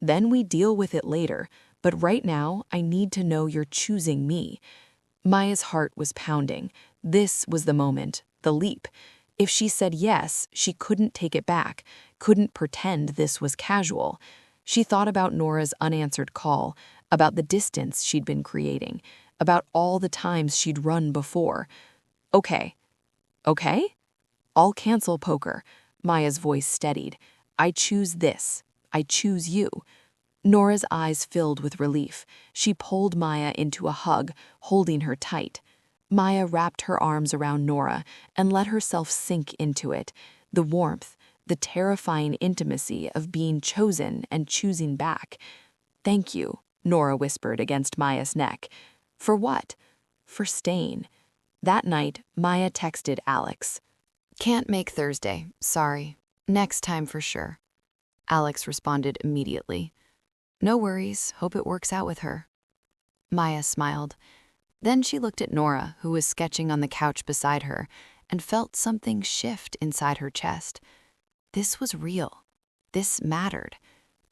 Then we deal with it later. But right now, I need to know you're choosing me. Maya's heart was pounding. This was the moment, the leap. If she said yes, she couldn't take it back, couldn't pretend this was casual. She thought about Nora's unanswered call, about the distance she'd been creating, about all the times she'd run before. Okay. Okay? I'll cancel poker. Maya's voice steadied. I choose this. I choose you. Nora's eyes filled with relief. She pulled Maya into a hug, holding her tight. Maya wrapped her arms around Nora and let herself sink into it, the warmth, the terrifying intimacy of being chosen and choosing back. Thank you, Nora whispered against Maya's neck. For what? For staying. That night, Maya texted Alex. Can't make Thursday, sorry. Next time for sure. Alex responded immediately. No worries, hope it works out with her. Maya smiled. Then she looked at Nora, who was sketching on the couch beside her, and felt something shift inside her chest. This was real. This mattered.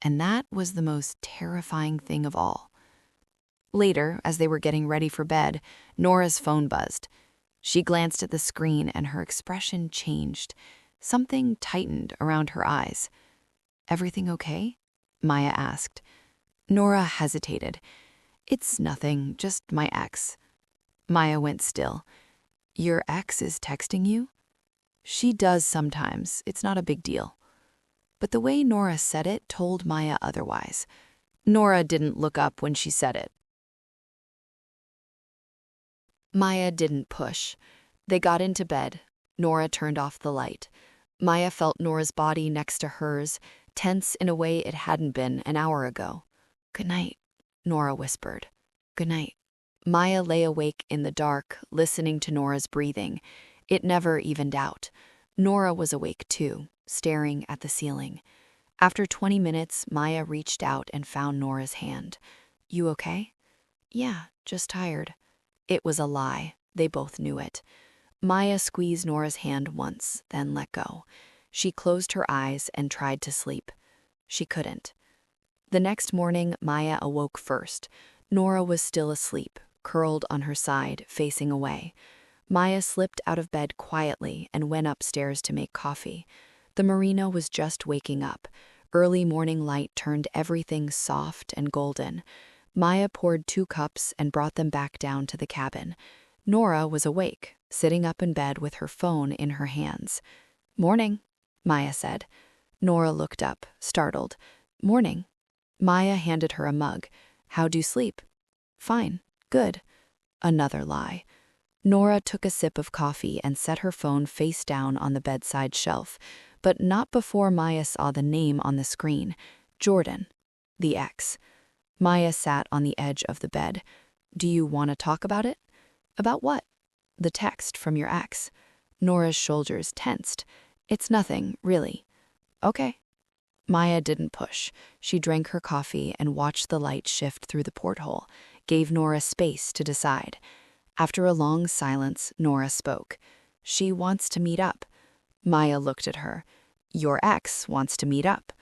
And that was the most terrifying thing of all. Later, as they were getting ready for bed, Nora's phone buzzed. She glanced at the screen and her expression changed. Something tightened around her eyes. Everything okay? Maya asked. Nora hesitated. It's nothing, just my ex. Maya went still. Your ex is texting you? She does sometimes. It's not a big deal. But the way Nora said it told Maya otherwise. Nora didn't look up when she said it. Maya didn't push. They got into bed. Nora turned off the light. Maya felt Nora's body next to hers, tense in a way it hadn't been an hour ago. Good night, Nora whispered. Good night. Maya lay awake in the dark, listening to Nora's breathing. It never evened out. Nora was awake too, staring at the ceiling. After 20 minutes, Maya reached out and found Nora's hand. You okay? Yeah, just tired. It was a lie. They both knew it. Maya squeezed Nora's hand once, then let go. She closed her eyes and tried to sleep. She couldn't. The next morning, Maya awoke first. Nora was still asleep, curled on her side, facing away. Maya slipped out of bed quietly and went upstairs to make coffee. The merino was just waking up. Early morning light turned everything soft and golden. Maya poured 2 cups and brought them back down to the cabin. Nora was awake, sitting up in bed with her phone in her hands. "Morning," Maya said. Nora looked up, startled. "Morning." Maya handed her a mug. "How'd you sleep?" "Fine. Good." Another lie. Nora took a sip of coffee and set her phone face down on the bedside shelf, but not before Maya saw the name on the screen. Jordan. The ex. Maya sat on the edge of the bed. "Do you want to talk about it?" "About what?" "The text from your ex." Nora's shoulders tensed. "It's nothing, really." "Okay." Maya didn't push. She drank her coffee and watched the light shift through the porthole, gave Nora space to decide. After a long silence, Nora spoke. "She wants to meet up." Maya looked at her. "Your ex wants to meet up?"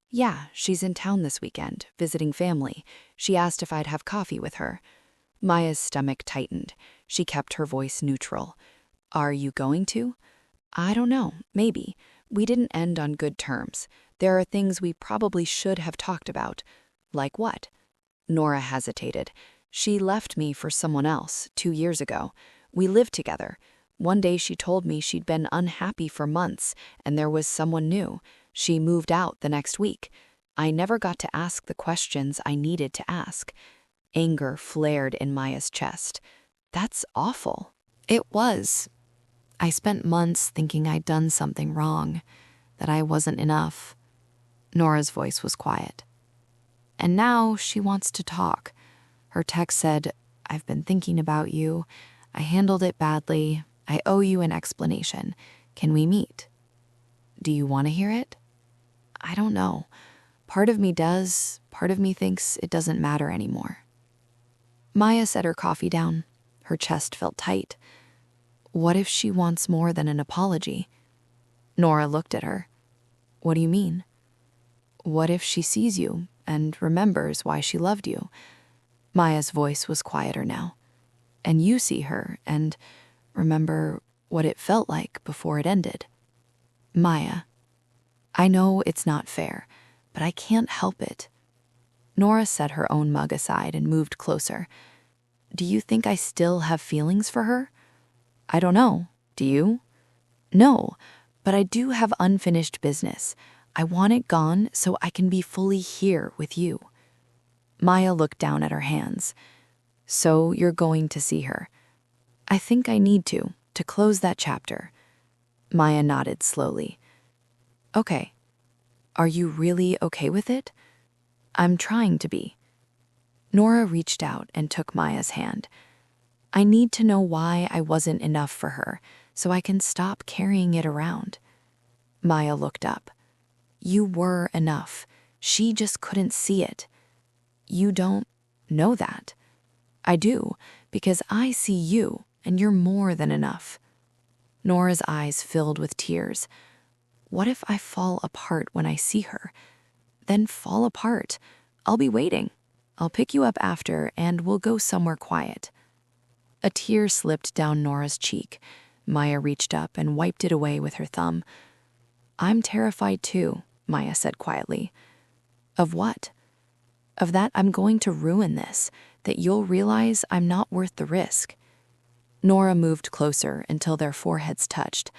"Yeah, she's in town this weekend, visiting family. She asked if I'd have coffee with her." Maya's stomach tightened. She kept her voice neutral. "Are you going to?" "I don't know, maybe. We didn't end on good terms. There are things we probably should have talked about." "Like what?" Nora hesitated. "She left me for someone else 2 years ago. We lived together. One day she told me she'd been unhappy for months and there was someone new. She moved out the next week. I never got to ask the questions I needed to ask." Anger flared in Maya's chest. "That's awful." "It was. I spent months thinking I'd done something wrong, that I wasn't enough." Nora's voice was quiet. "And now she wants to talk. Her text said, 'I've been thinking about you. I handled it badly. I owe you an explanation. Can we meet?' Do you want to hear it?" "I don't know. Part of me does, part of me thinks it doesn't matter anymore." Maya set her coffee down. Her chest felt tight. "What if she wants more than an apology?" Nora looked at her. "What do you mean?" "What if she sees you and remembers why she loved you?" Maya's voice was quieter now. "And you see her and remember what it felt like before it ended." "Maya, I know it's not fair, but I can't help it." Nora set her own mug aside and moved closer. "Do you think I still have feelings for her?" "I don't know. Do you?" "No, but I do have unfinished business. I want it gone so I can be fully here with you." Maya looked down at her hands. "So you're going to see her?" "I think I need to close that chapter." Maya nodded slowly. "Okay. Are you really okay with it?" "I'm trying to be." Nora reached out and took Maya's hand. "I need to know why I wasn't enough for her, so I can stop carrying it around." Maya looked up. "You were enough. She just couldn't see it." "You don't know that." "I do, because I see you, and you're more than enough." Nora's eyes filled with tears. "What if I fall apart when I see her?" "Then fall apart. I'll be waiting. I'll pick you up after, and we'll go somewhere quiet." A tear slipped down Nora's cheek. Maya reached up and wiped it away with her thumb. "I'm terrified too," Maya said quietly. "Of what?" "Of that I'm going to ruin this, that you'll realize I'm not worth the risk." Nora moved closer until their foreheads touched.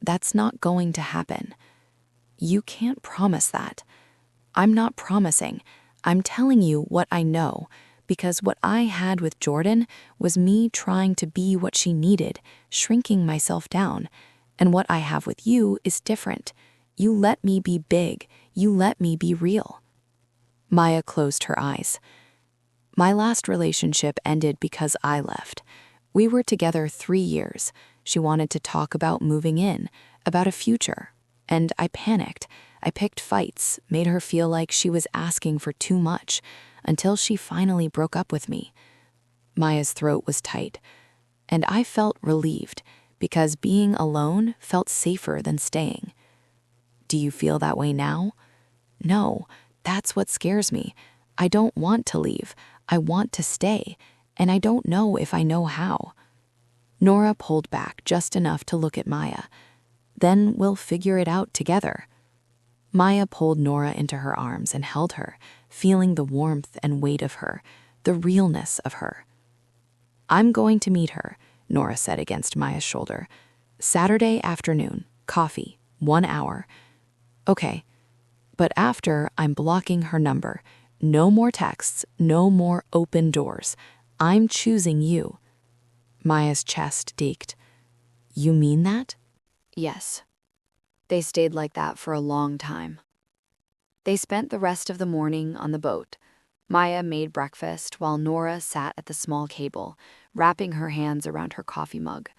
"That's not going to happen." "You can't promise that." "I'm not promising. I'm telling you what I know, because what I had with Jordan was me trying to be what she needed, shrinking myself down. And what I have with you is different. You let me be big. You let me be real." Maya closed her eyes. "My last relationship ended because I left. We were together 3 years. She wanted to talk about moving in, about a future. And I panicked. I picked fights, made her feel like she was asking for too much, until she finally broke up with me." Maya's throat was tight. "And I felt relieved, because being alone felt safer than staying." "Do you feel that way now?" "No, that's what scares me. I don't want to leave. I want to stay, and I don't know if I know how." Nora pulled back just enough to look at Maya. "Then we'll figure it out together." Maya pulled Nora into her arms and held her, feeling the warmth and weight of her, the realness of her. "I'm going to meet her, Nora said against Maya's shoulder. Saturday afternoon, coffee, 1 hour. Okay, but after, I'm blocking her number. No more texts, no more open doors. I'm choosing you. Maya's chest ached. You mean that? Yes. They stayed like that for a long time. They spent the rest of the morning on the boat. Maya made breakfast while Nora sat at the small cable, wrapping her hands around her coffee mug.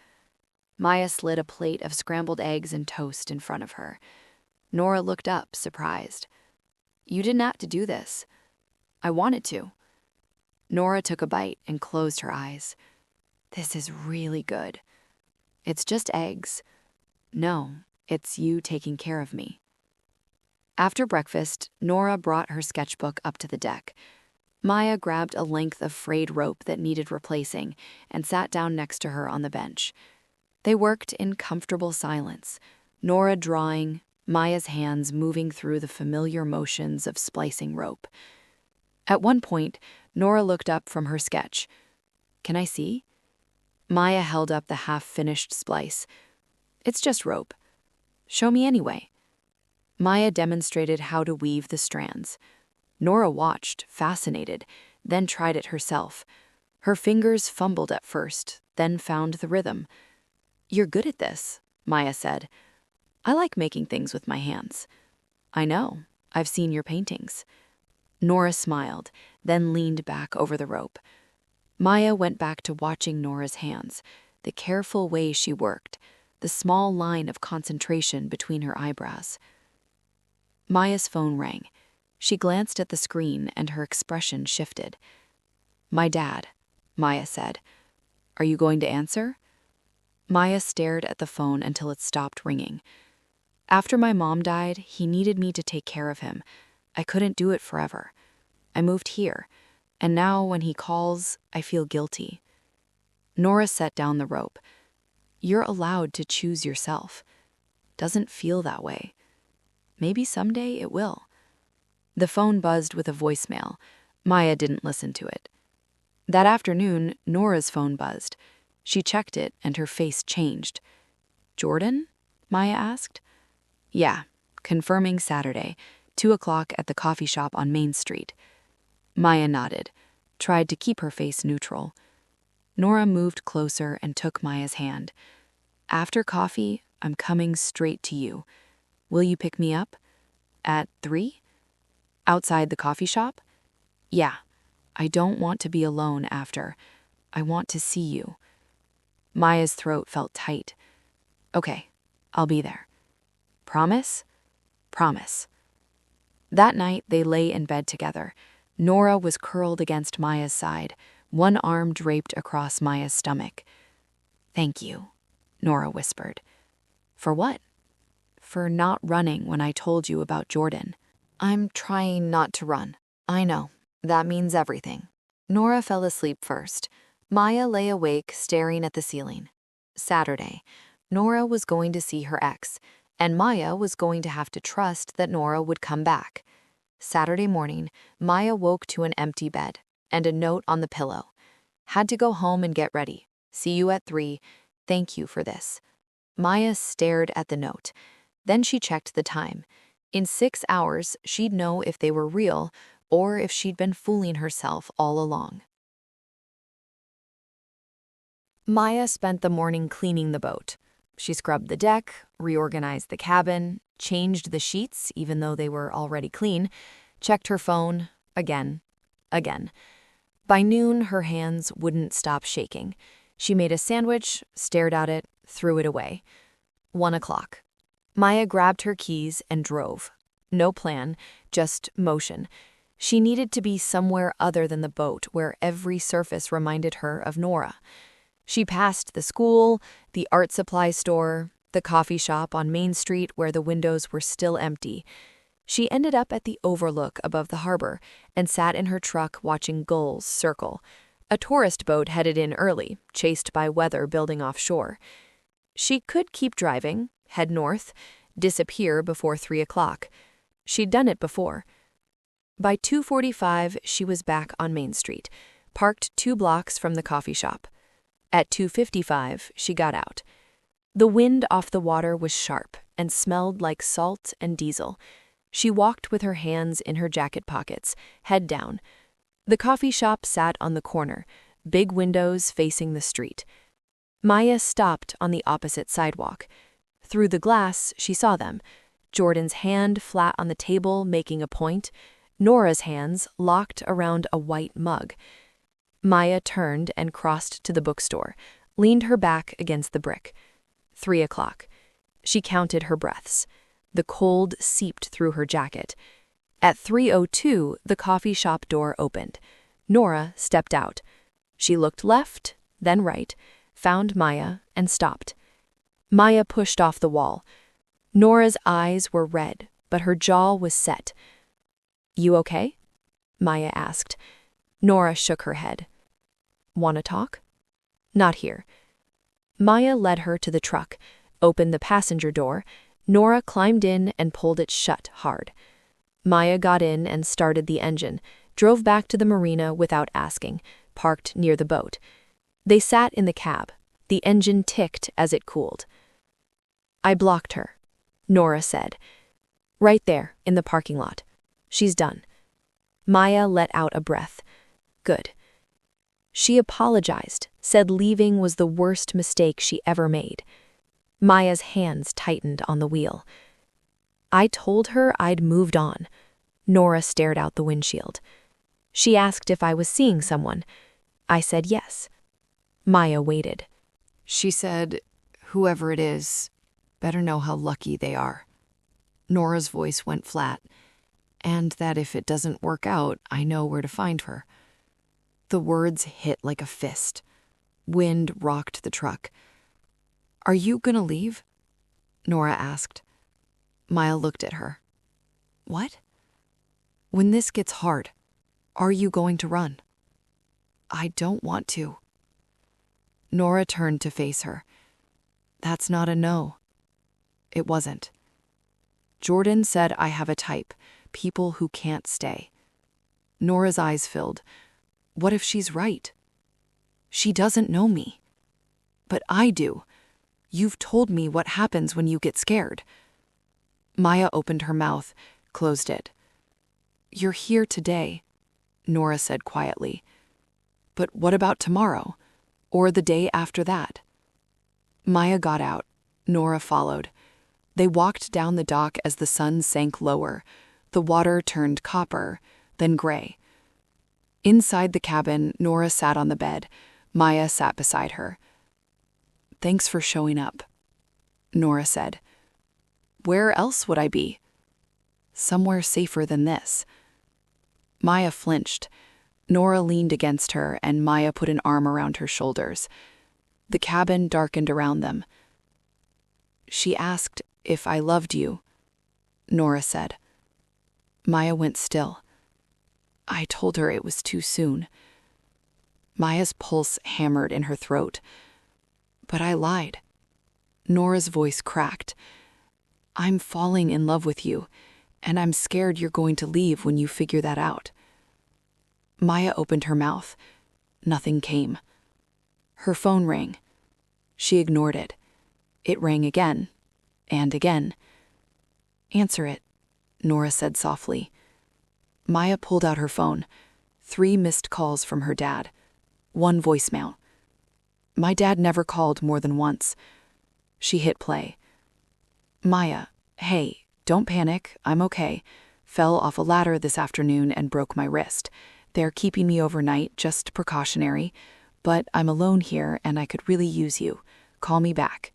Maya slid a plate of scrambled eggs and toast in front of her. Nora looked up, surprised. You didn't have to do this. I wanted to. Nora took a bite and closed her eyes. This is really good. It's just eggs. No, it's you taking care of me. After breakfast, Nora brought her sketchbook up to the deck. Maya grabbed a length of frayed rope that needed replacing and sat down next to her on the bench. They worked in comfortable silence, Nora drawing, Maya's hands moving through the familiar motions of splicing rope. At one point, Nora looked up from her sketch. Can I see? Maya held up the half-finished splice. It's just rope. Show me anyway. Maya demonstrated how to weave the strands. Nora watched, fascinated, then tried it herself. Her fingers fumbled at first, then found the rhythm. You're good at this, Maya said. I like making things with my hands. I know. I've seen your paintings. Nora smiled, then leaned back over the rope. Maya went back to watching Nora's hands, the careful way she worked, the small line of concentration between her eyebrows. Maya's phone rang. She glanced at the screen and her expression shifted. My dad, Maya said. Are you going to answer? Maya stared at the phone until it stopped ringing. After my mom died, he needed me to take care of him. I couldn't do it forever. I moved here, and now when he calls, I feel guilty. Nora set down the rope. You're allowed to choose yourself. Doesn't feel that way. Maybe someday it will. The phone buzzed with a voicemail. Maya didn't listen to it. That afternoon, Nora's phone buzzed. She checked it and her face changed. Jordan? Maya asked. Yeah, confirming Saturday, 2 o'clock at the coffee shop on Main Street. Maya nodded, tried to keep her face neutral. Nora moved closer and took Maya's hand. After coffee, I'm coming straight to you. Will you pick me up? At 3? Outside the coffee shop? Yeah. I don't want to be alone after. I want to see you. Maya's throat felt tight. Okay, I'll be there. Promise? Promise. That night, they lay in bed together. Nora was curled against Maya's side, one arm draped across Maya's stomach. Thank you, Nora whispered. For what? For not running when I told you about Jordan. I'm trying not to run. I know. That means everything. Nora fell asleep first. Maya lay awake, staring at the ceiling. Saturday. Nora was going to see her ex, and Maya was going to have to trust that Nora would come back. Saturday morning, Maya woke to an empty bed and a note on the pillow. Had to go home and get ready. See you at 3. Thank you for this. Maya stared at the note. Then she checked the time. In 6 hours, she'd know if they were real or if she'd been fooling herself all along. Maya spent the morning cleaning the boat. She scrubbed the deck, reorganized the cabin, changed the sheets even though they were already clean, checked her phone, again. By noon, her hands wouldn't stop shaking. She made a sandwich, stared at it, threw it away. 1 o'clock. Maya grabbed her keys and drove. No plan, just motion. She needed to be somewhere other than the boat where every surface reminded her of Nora. She passed the school, the art supply store, the coffee shop on Main Street where the windows were still empty. She ended up at the overlook above the harbor and sat in her truck watching gulls circle. A tourist boat headed in early, chased by weather building offshore. She could keep driving, head north, disappear before 3 o'clock. She'd done it before. By 2:45, she was back on Main Street, parked 2 blocks from the coffee shop. At 2:55, she got out. The wind off the water was sharp and smelled like salt and diesel. She walked with her hands in her jacket pockets, head down. The coffee shop sat on the corner, big windows facing the street. Maya stopped on the opposite sidewalk. Through the glass, she saw them. Jordan's hand flat on the table, making a point. Nora's hands locked around a white mug. Maya turned and crossed to the bookstore, leaned her back against the brick. 3 o'clock. She counted her breaths. The cold seeped through her jacket. At 3:02, the coffee shop door opened. Nora stepped out. She looked left, then right, found Maya, and stopped. Maya pushed off the wall. Nora's eyes were red, but her jaw was set. "You okay?" Maya asked. Nora shook her head. "Want to talk?" "Not here." Maya led her to the truck, opened the passenger door. Nora climbed in and pulled it shut hard. Maya got in and started the engine, drove back to the marina without asking, parked near the boat. They sat in the cab. The engine ticked as it cooled. "I blocked her," Nora said. "Right there, in the parking lot. She's done." Maya let out a breath. "Good." She apologized, said leaving was the worst mistake she ever made. Maya's hands tightened on the wheel. "I told her I'd moved on." Nora stared out the windshield. "She asked if I was seeing someone. I said yes." Maya waited. She said, "Whoever it is, better know how lucky they are." Nora's voice went flat, and that if it doesn't work out, I know where to find her. The words hit like a fist. Wind rocked the truck. "Are you gonna leave?" Nora asked. Maya looked at her. "What?" "When this gets hard, are you going to run?" "I don't want to." Nora turned to face her. "That's not a no." It wasn't. "Jordan said I have a type, people who can't stay." Nora's eyes filled. What if she's right? She doesn't know me. But I do. You've told me what happens when you get scared. Maya opened her mouth, closed it. "You're here today," Nora said quietly. "But what about tomorrow? Or the day after that?" Maya got out. Nora followed. They walked down the dock as the sun sank lower. The water turned copper, then gray. Inside the cabin, Nora sat on the bed. Maya sat beside her. "Thanks for showing up," Nora said. "Where else would I be?" "Somewhere safer than this." Maya flinched. Nora leaned against her, and Maya put an arm around her shoulders. The cabin darkened around them. "She asked if I loved you," Nora said. Maya went still. "I told her it was too soon." Maya's pulse hammered in her throat. "But I lied." Nora's voice cracked. "I'm falling in love with you, and I'm scared you're going to leave when you figure that out." Maya opened her mouth. Nothing came. Her phone rang. She ignored it. It rang again, and again. "Answer it," Nora said softly. Maya pulled out her phone. 3 missed calls from her dad. 1 voicemail. My dad never called more than once. She hit play. "Maya, hey, don't panic, I'm okay. Fell off a ladder this afternoon and broke my wrist. They're keeping me overnight, just precautionary. But I'm alone here and I could really use you. Call me back."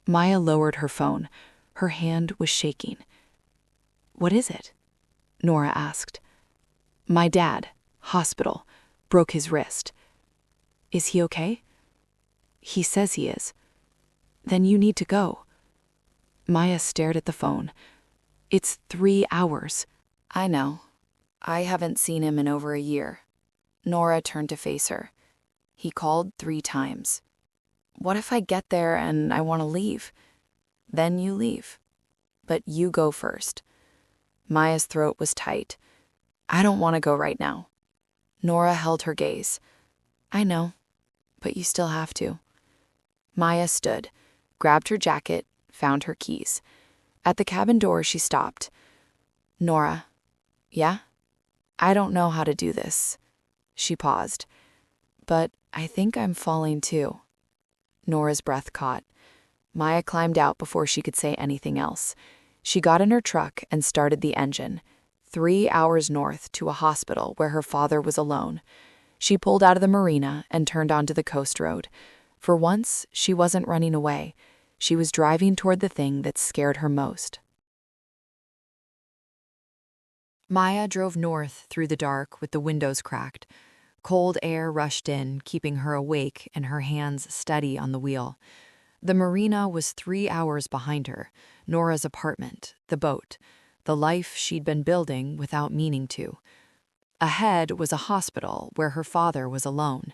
Maya lowered her phone. Her hand was shaking. "What is it?" Nora asked. "My dad, hospital, broke his wrist." "Is he okay?" "He says he is." "Then you need to go." Maya stared at the phone. "It's 3 hours." "I know. I haven't seen him in over a year." Nora turned to face her. "He called 3 times. What if I get there and I want to leave?" "Then you leave. But you go first." Maya's throat was tight. "I don't want to go right now." Nora held her gaze. "I know. but you still have to. Maya stood, grabbed her jacket, found her keys. At the cabin door, she stopped. Nora. Yeah? I don't know how to do this. She paused. But I think I'm falling too. Nora's breath caught. Maya climbed out before she could say anything else. She got in her truck and started the engine. 3 hours north to a hospital where her father was alone. She pulled out of the marina and turned onto the coast road. For once, she wasn't running away. She was driving toward the thing that scared her most. Maya drove north through the dark with the windows cracked. Cold air rushed in, keeping her awake and her hands steady on the wheel. The marina was 3 hours behind her, Nora's apartment, the boat, the life she'd been building without meaning to. Ahead was a hospital where her father was alone.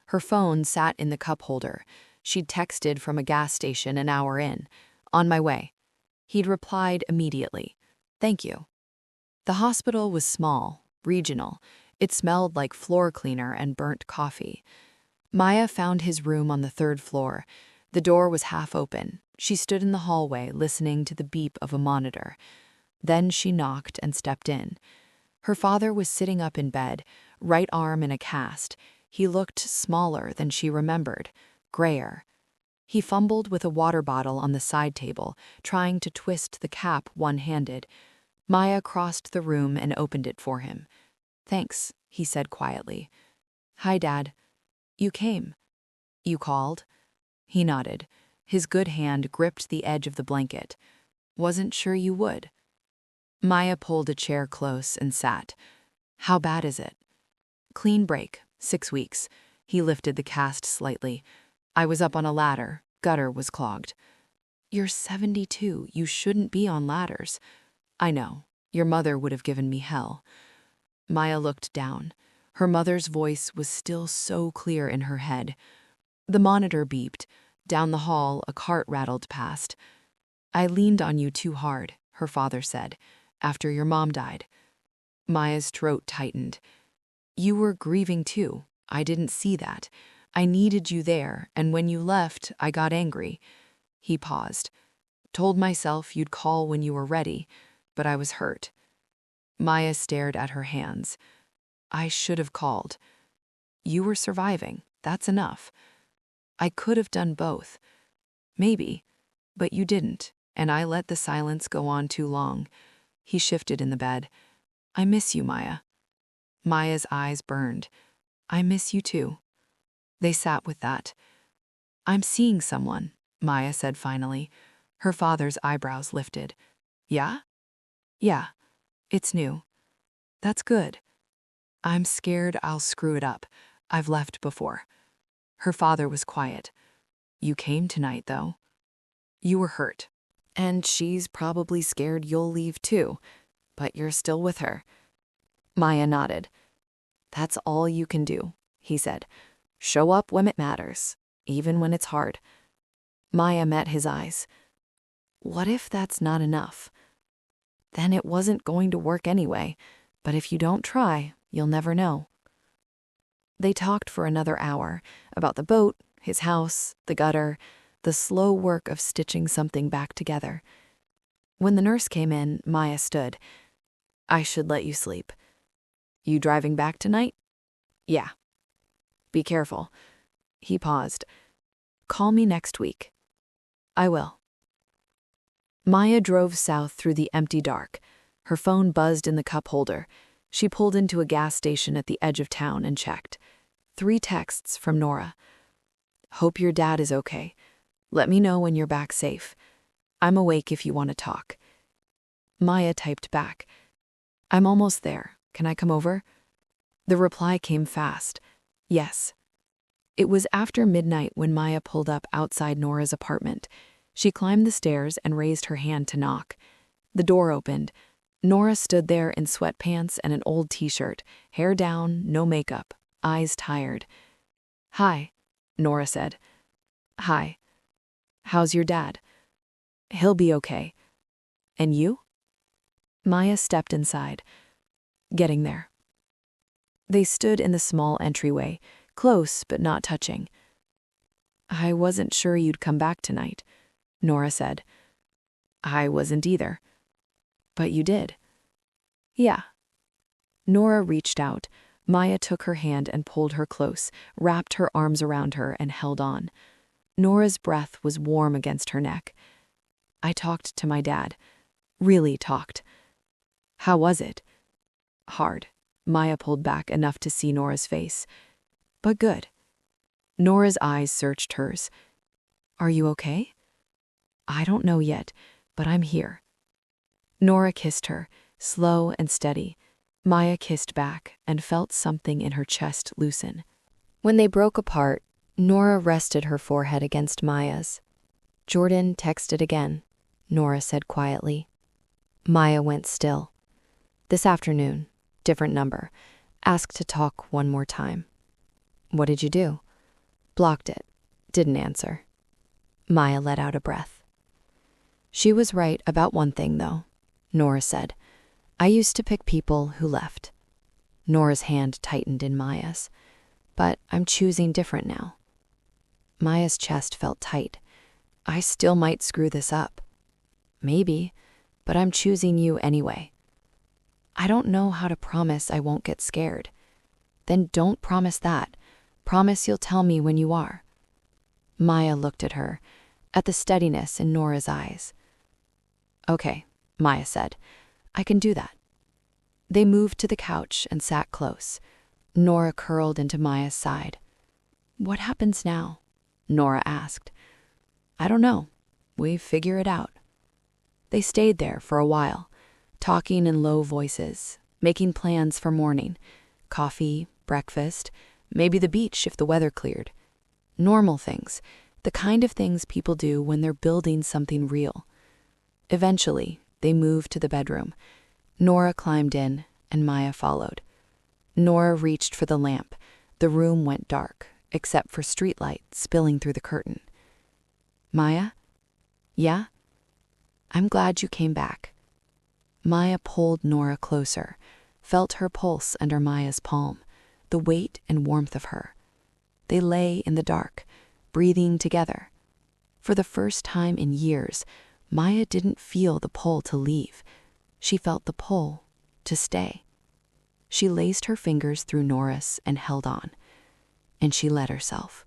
Her phone sat in the cup holder. She'd texted from a gas station an hour in. On my way. He'd replied immediately. Thank you. The hospital was small, regional. It smelled like floor cleaner and burnt coffee. Maya found his room on the 3rd floor. The door was half open. She stood in the hallway listening to the beep of a monitor. Then she knocked and stepped in. Her father was sitting up in bed, right arm in a cast. He looked smaller than she remembered, grayer. He fumbled with a water bottle on the side table, trying to twist the cap one-handed. Maya crossed the room and opened it for him. Thanks, he said quietly. Hi, Dad. You came. You called? He nodded. His good hand gripped the edge of the blanket. Wasn't sure you would. Maya pulled a chair close and sat. How bad is it? Clean break, 6 weeks. He lifted the cast slightly. I was up on a ladder. Gutter was clogged. You're 72. You shouldn't be on ladders. I know. Your mother would have given me hell. Maya looked down. Her mother's voice was still so clear in her head. The monitor beeped. Down the hall, a cart rattled past. I leaned on you too hard, her father said, after your mom died. Maya's throat tightened. You were grieving too. I didn't see that. I needed you there, and when you left, I got angry. He paused. Told myself you'd call when you were ready, but I was hurt. Maya stared at her hands. I should have called. You were surviving. That's enough. I could have done both. Maybe, but you didn't, and I let the silence go on too long. He shifted in the bed. I miss you, Maya. Maya's eyes burned. I miss you too. They sat with that. I'm seeing someone, Maya said finally. Her father's eyebrows lifted. Yeah? Yeah. It's new. That's good. I'm scared I'll screw it up. I've left before. Her father was quiet. You came tonight, though. You were hurt. And she's probably scared you'll leave too, but you're still with her. Maya nodded. That's all you can do, he said. Show up when it matters, even when it's hard. Maya met his eyes. What if that's not enough? Then it wasn't going to work anyway, but if you don't try, you'll never know. They talked for another hour about the boat, his house, the gutter, the slow work of stitching something back together. When the nurse came in, Maya stood. I should let you sleep. You driving back tonight? Yeah. Be careful. He paused. Call me next week. I will. Maya drove south through the empty dark. Her phone buzzed in the cup holder. She pulled into a gas station at the edge of town and checked. 3 texts from Nora. Hope your dad is okay. Let me know when you're back safe. I'm awake if you want to talk. Maya typed back. I'm almost there. Can I come over? The reply came fast. Yes. It was after midnight when Maya pulled up outside Nora's apartment. She climbed the stairs and raised her hand to knock. The door opened. Nora stood there in sweatpants and an old t-shirt, hair down, no makeup, eyes tired. Hi, Nora said. Hi. How's your dad? He'll be okay. And you? Maya stepped inside. Getting there. They stood in the small entryway, close but not touching. I wasn't sure you'd come back tonight, Nora said. I wasn't either. But you did. Yeah. Nora reached out. Maya took her hand and pulled her close, wrapped her arms around her and held on. Nora's breath was warm against her neck. I talked to my dad. Really talked. How was it? Hard. Maya pulled back enough to see Nora's face. But good. Nora's eyes searched hers. Are you okay? I don't know yet, but I'm here. Nora kissed her, slow and steady. Maya kissed back and felt something in her chest loosen. When they broke apart, Nora rested her forehead against Maya's. Jordan texted again, Nora said quietly. Maya went still. This afternoon, different number, asked to talk one more time. What did you do? Blocked it. Didn't answer. Maya let out a breath. She was right about one thing, though, Nora said. I used to pick people who left. Nora's hand tightened in Maya's. But I'm choosing different now. Maya's chest felt tight. I still might screw this up. Maybe, but I'm choosing you anyway. I don't know how to promise I won't get scared. Then don't promise that. Promise you'll tell me when you are. Maya looked at her, at the steadiness in Nora's eyes. Okay, Maya said. I can do that. They moved to the couch and sat close. Nora curled into Maya's side. What happens now? Nora asked. I don't know. We figure it out. They stayed there for a while, talking in low voices, making plans for morning. Coffee, breakfast, maybe the beach if the weather cleared. Normal things, the kind of things people do when they're building something real. Eventually, they moved to the bedroom. Nora climbed in, and Maya followed. Nora reached for the lamp. The room went dark, except for streetlight spilling through the curtain. Maya? Yeah? I'm glad you came back. Maya pulled Nora closer, felt her pulse under Maya's palm, the weight and warmth of her. They lay in the dark, breathing together. For the first time in years, Maya didn't feel the pull to leave. She felt the pull to stay. She laced her fingers through Nora's and held on. And she let herself.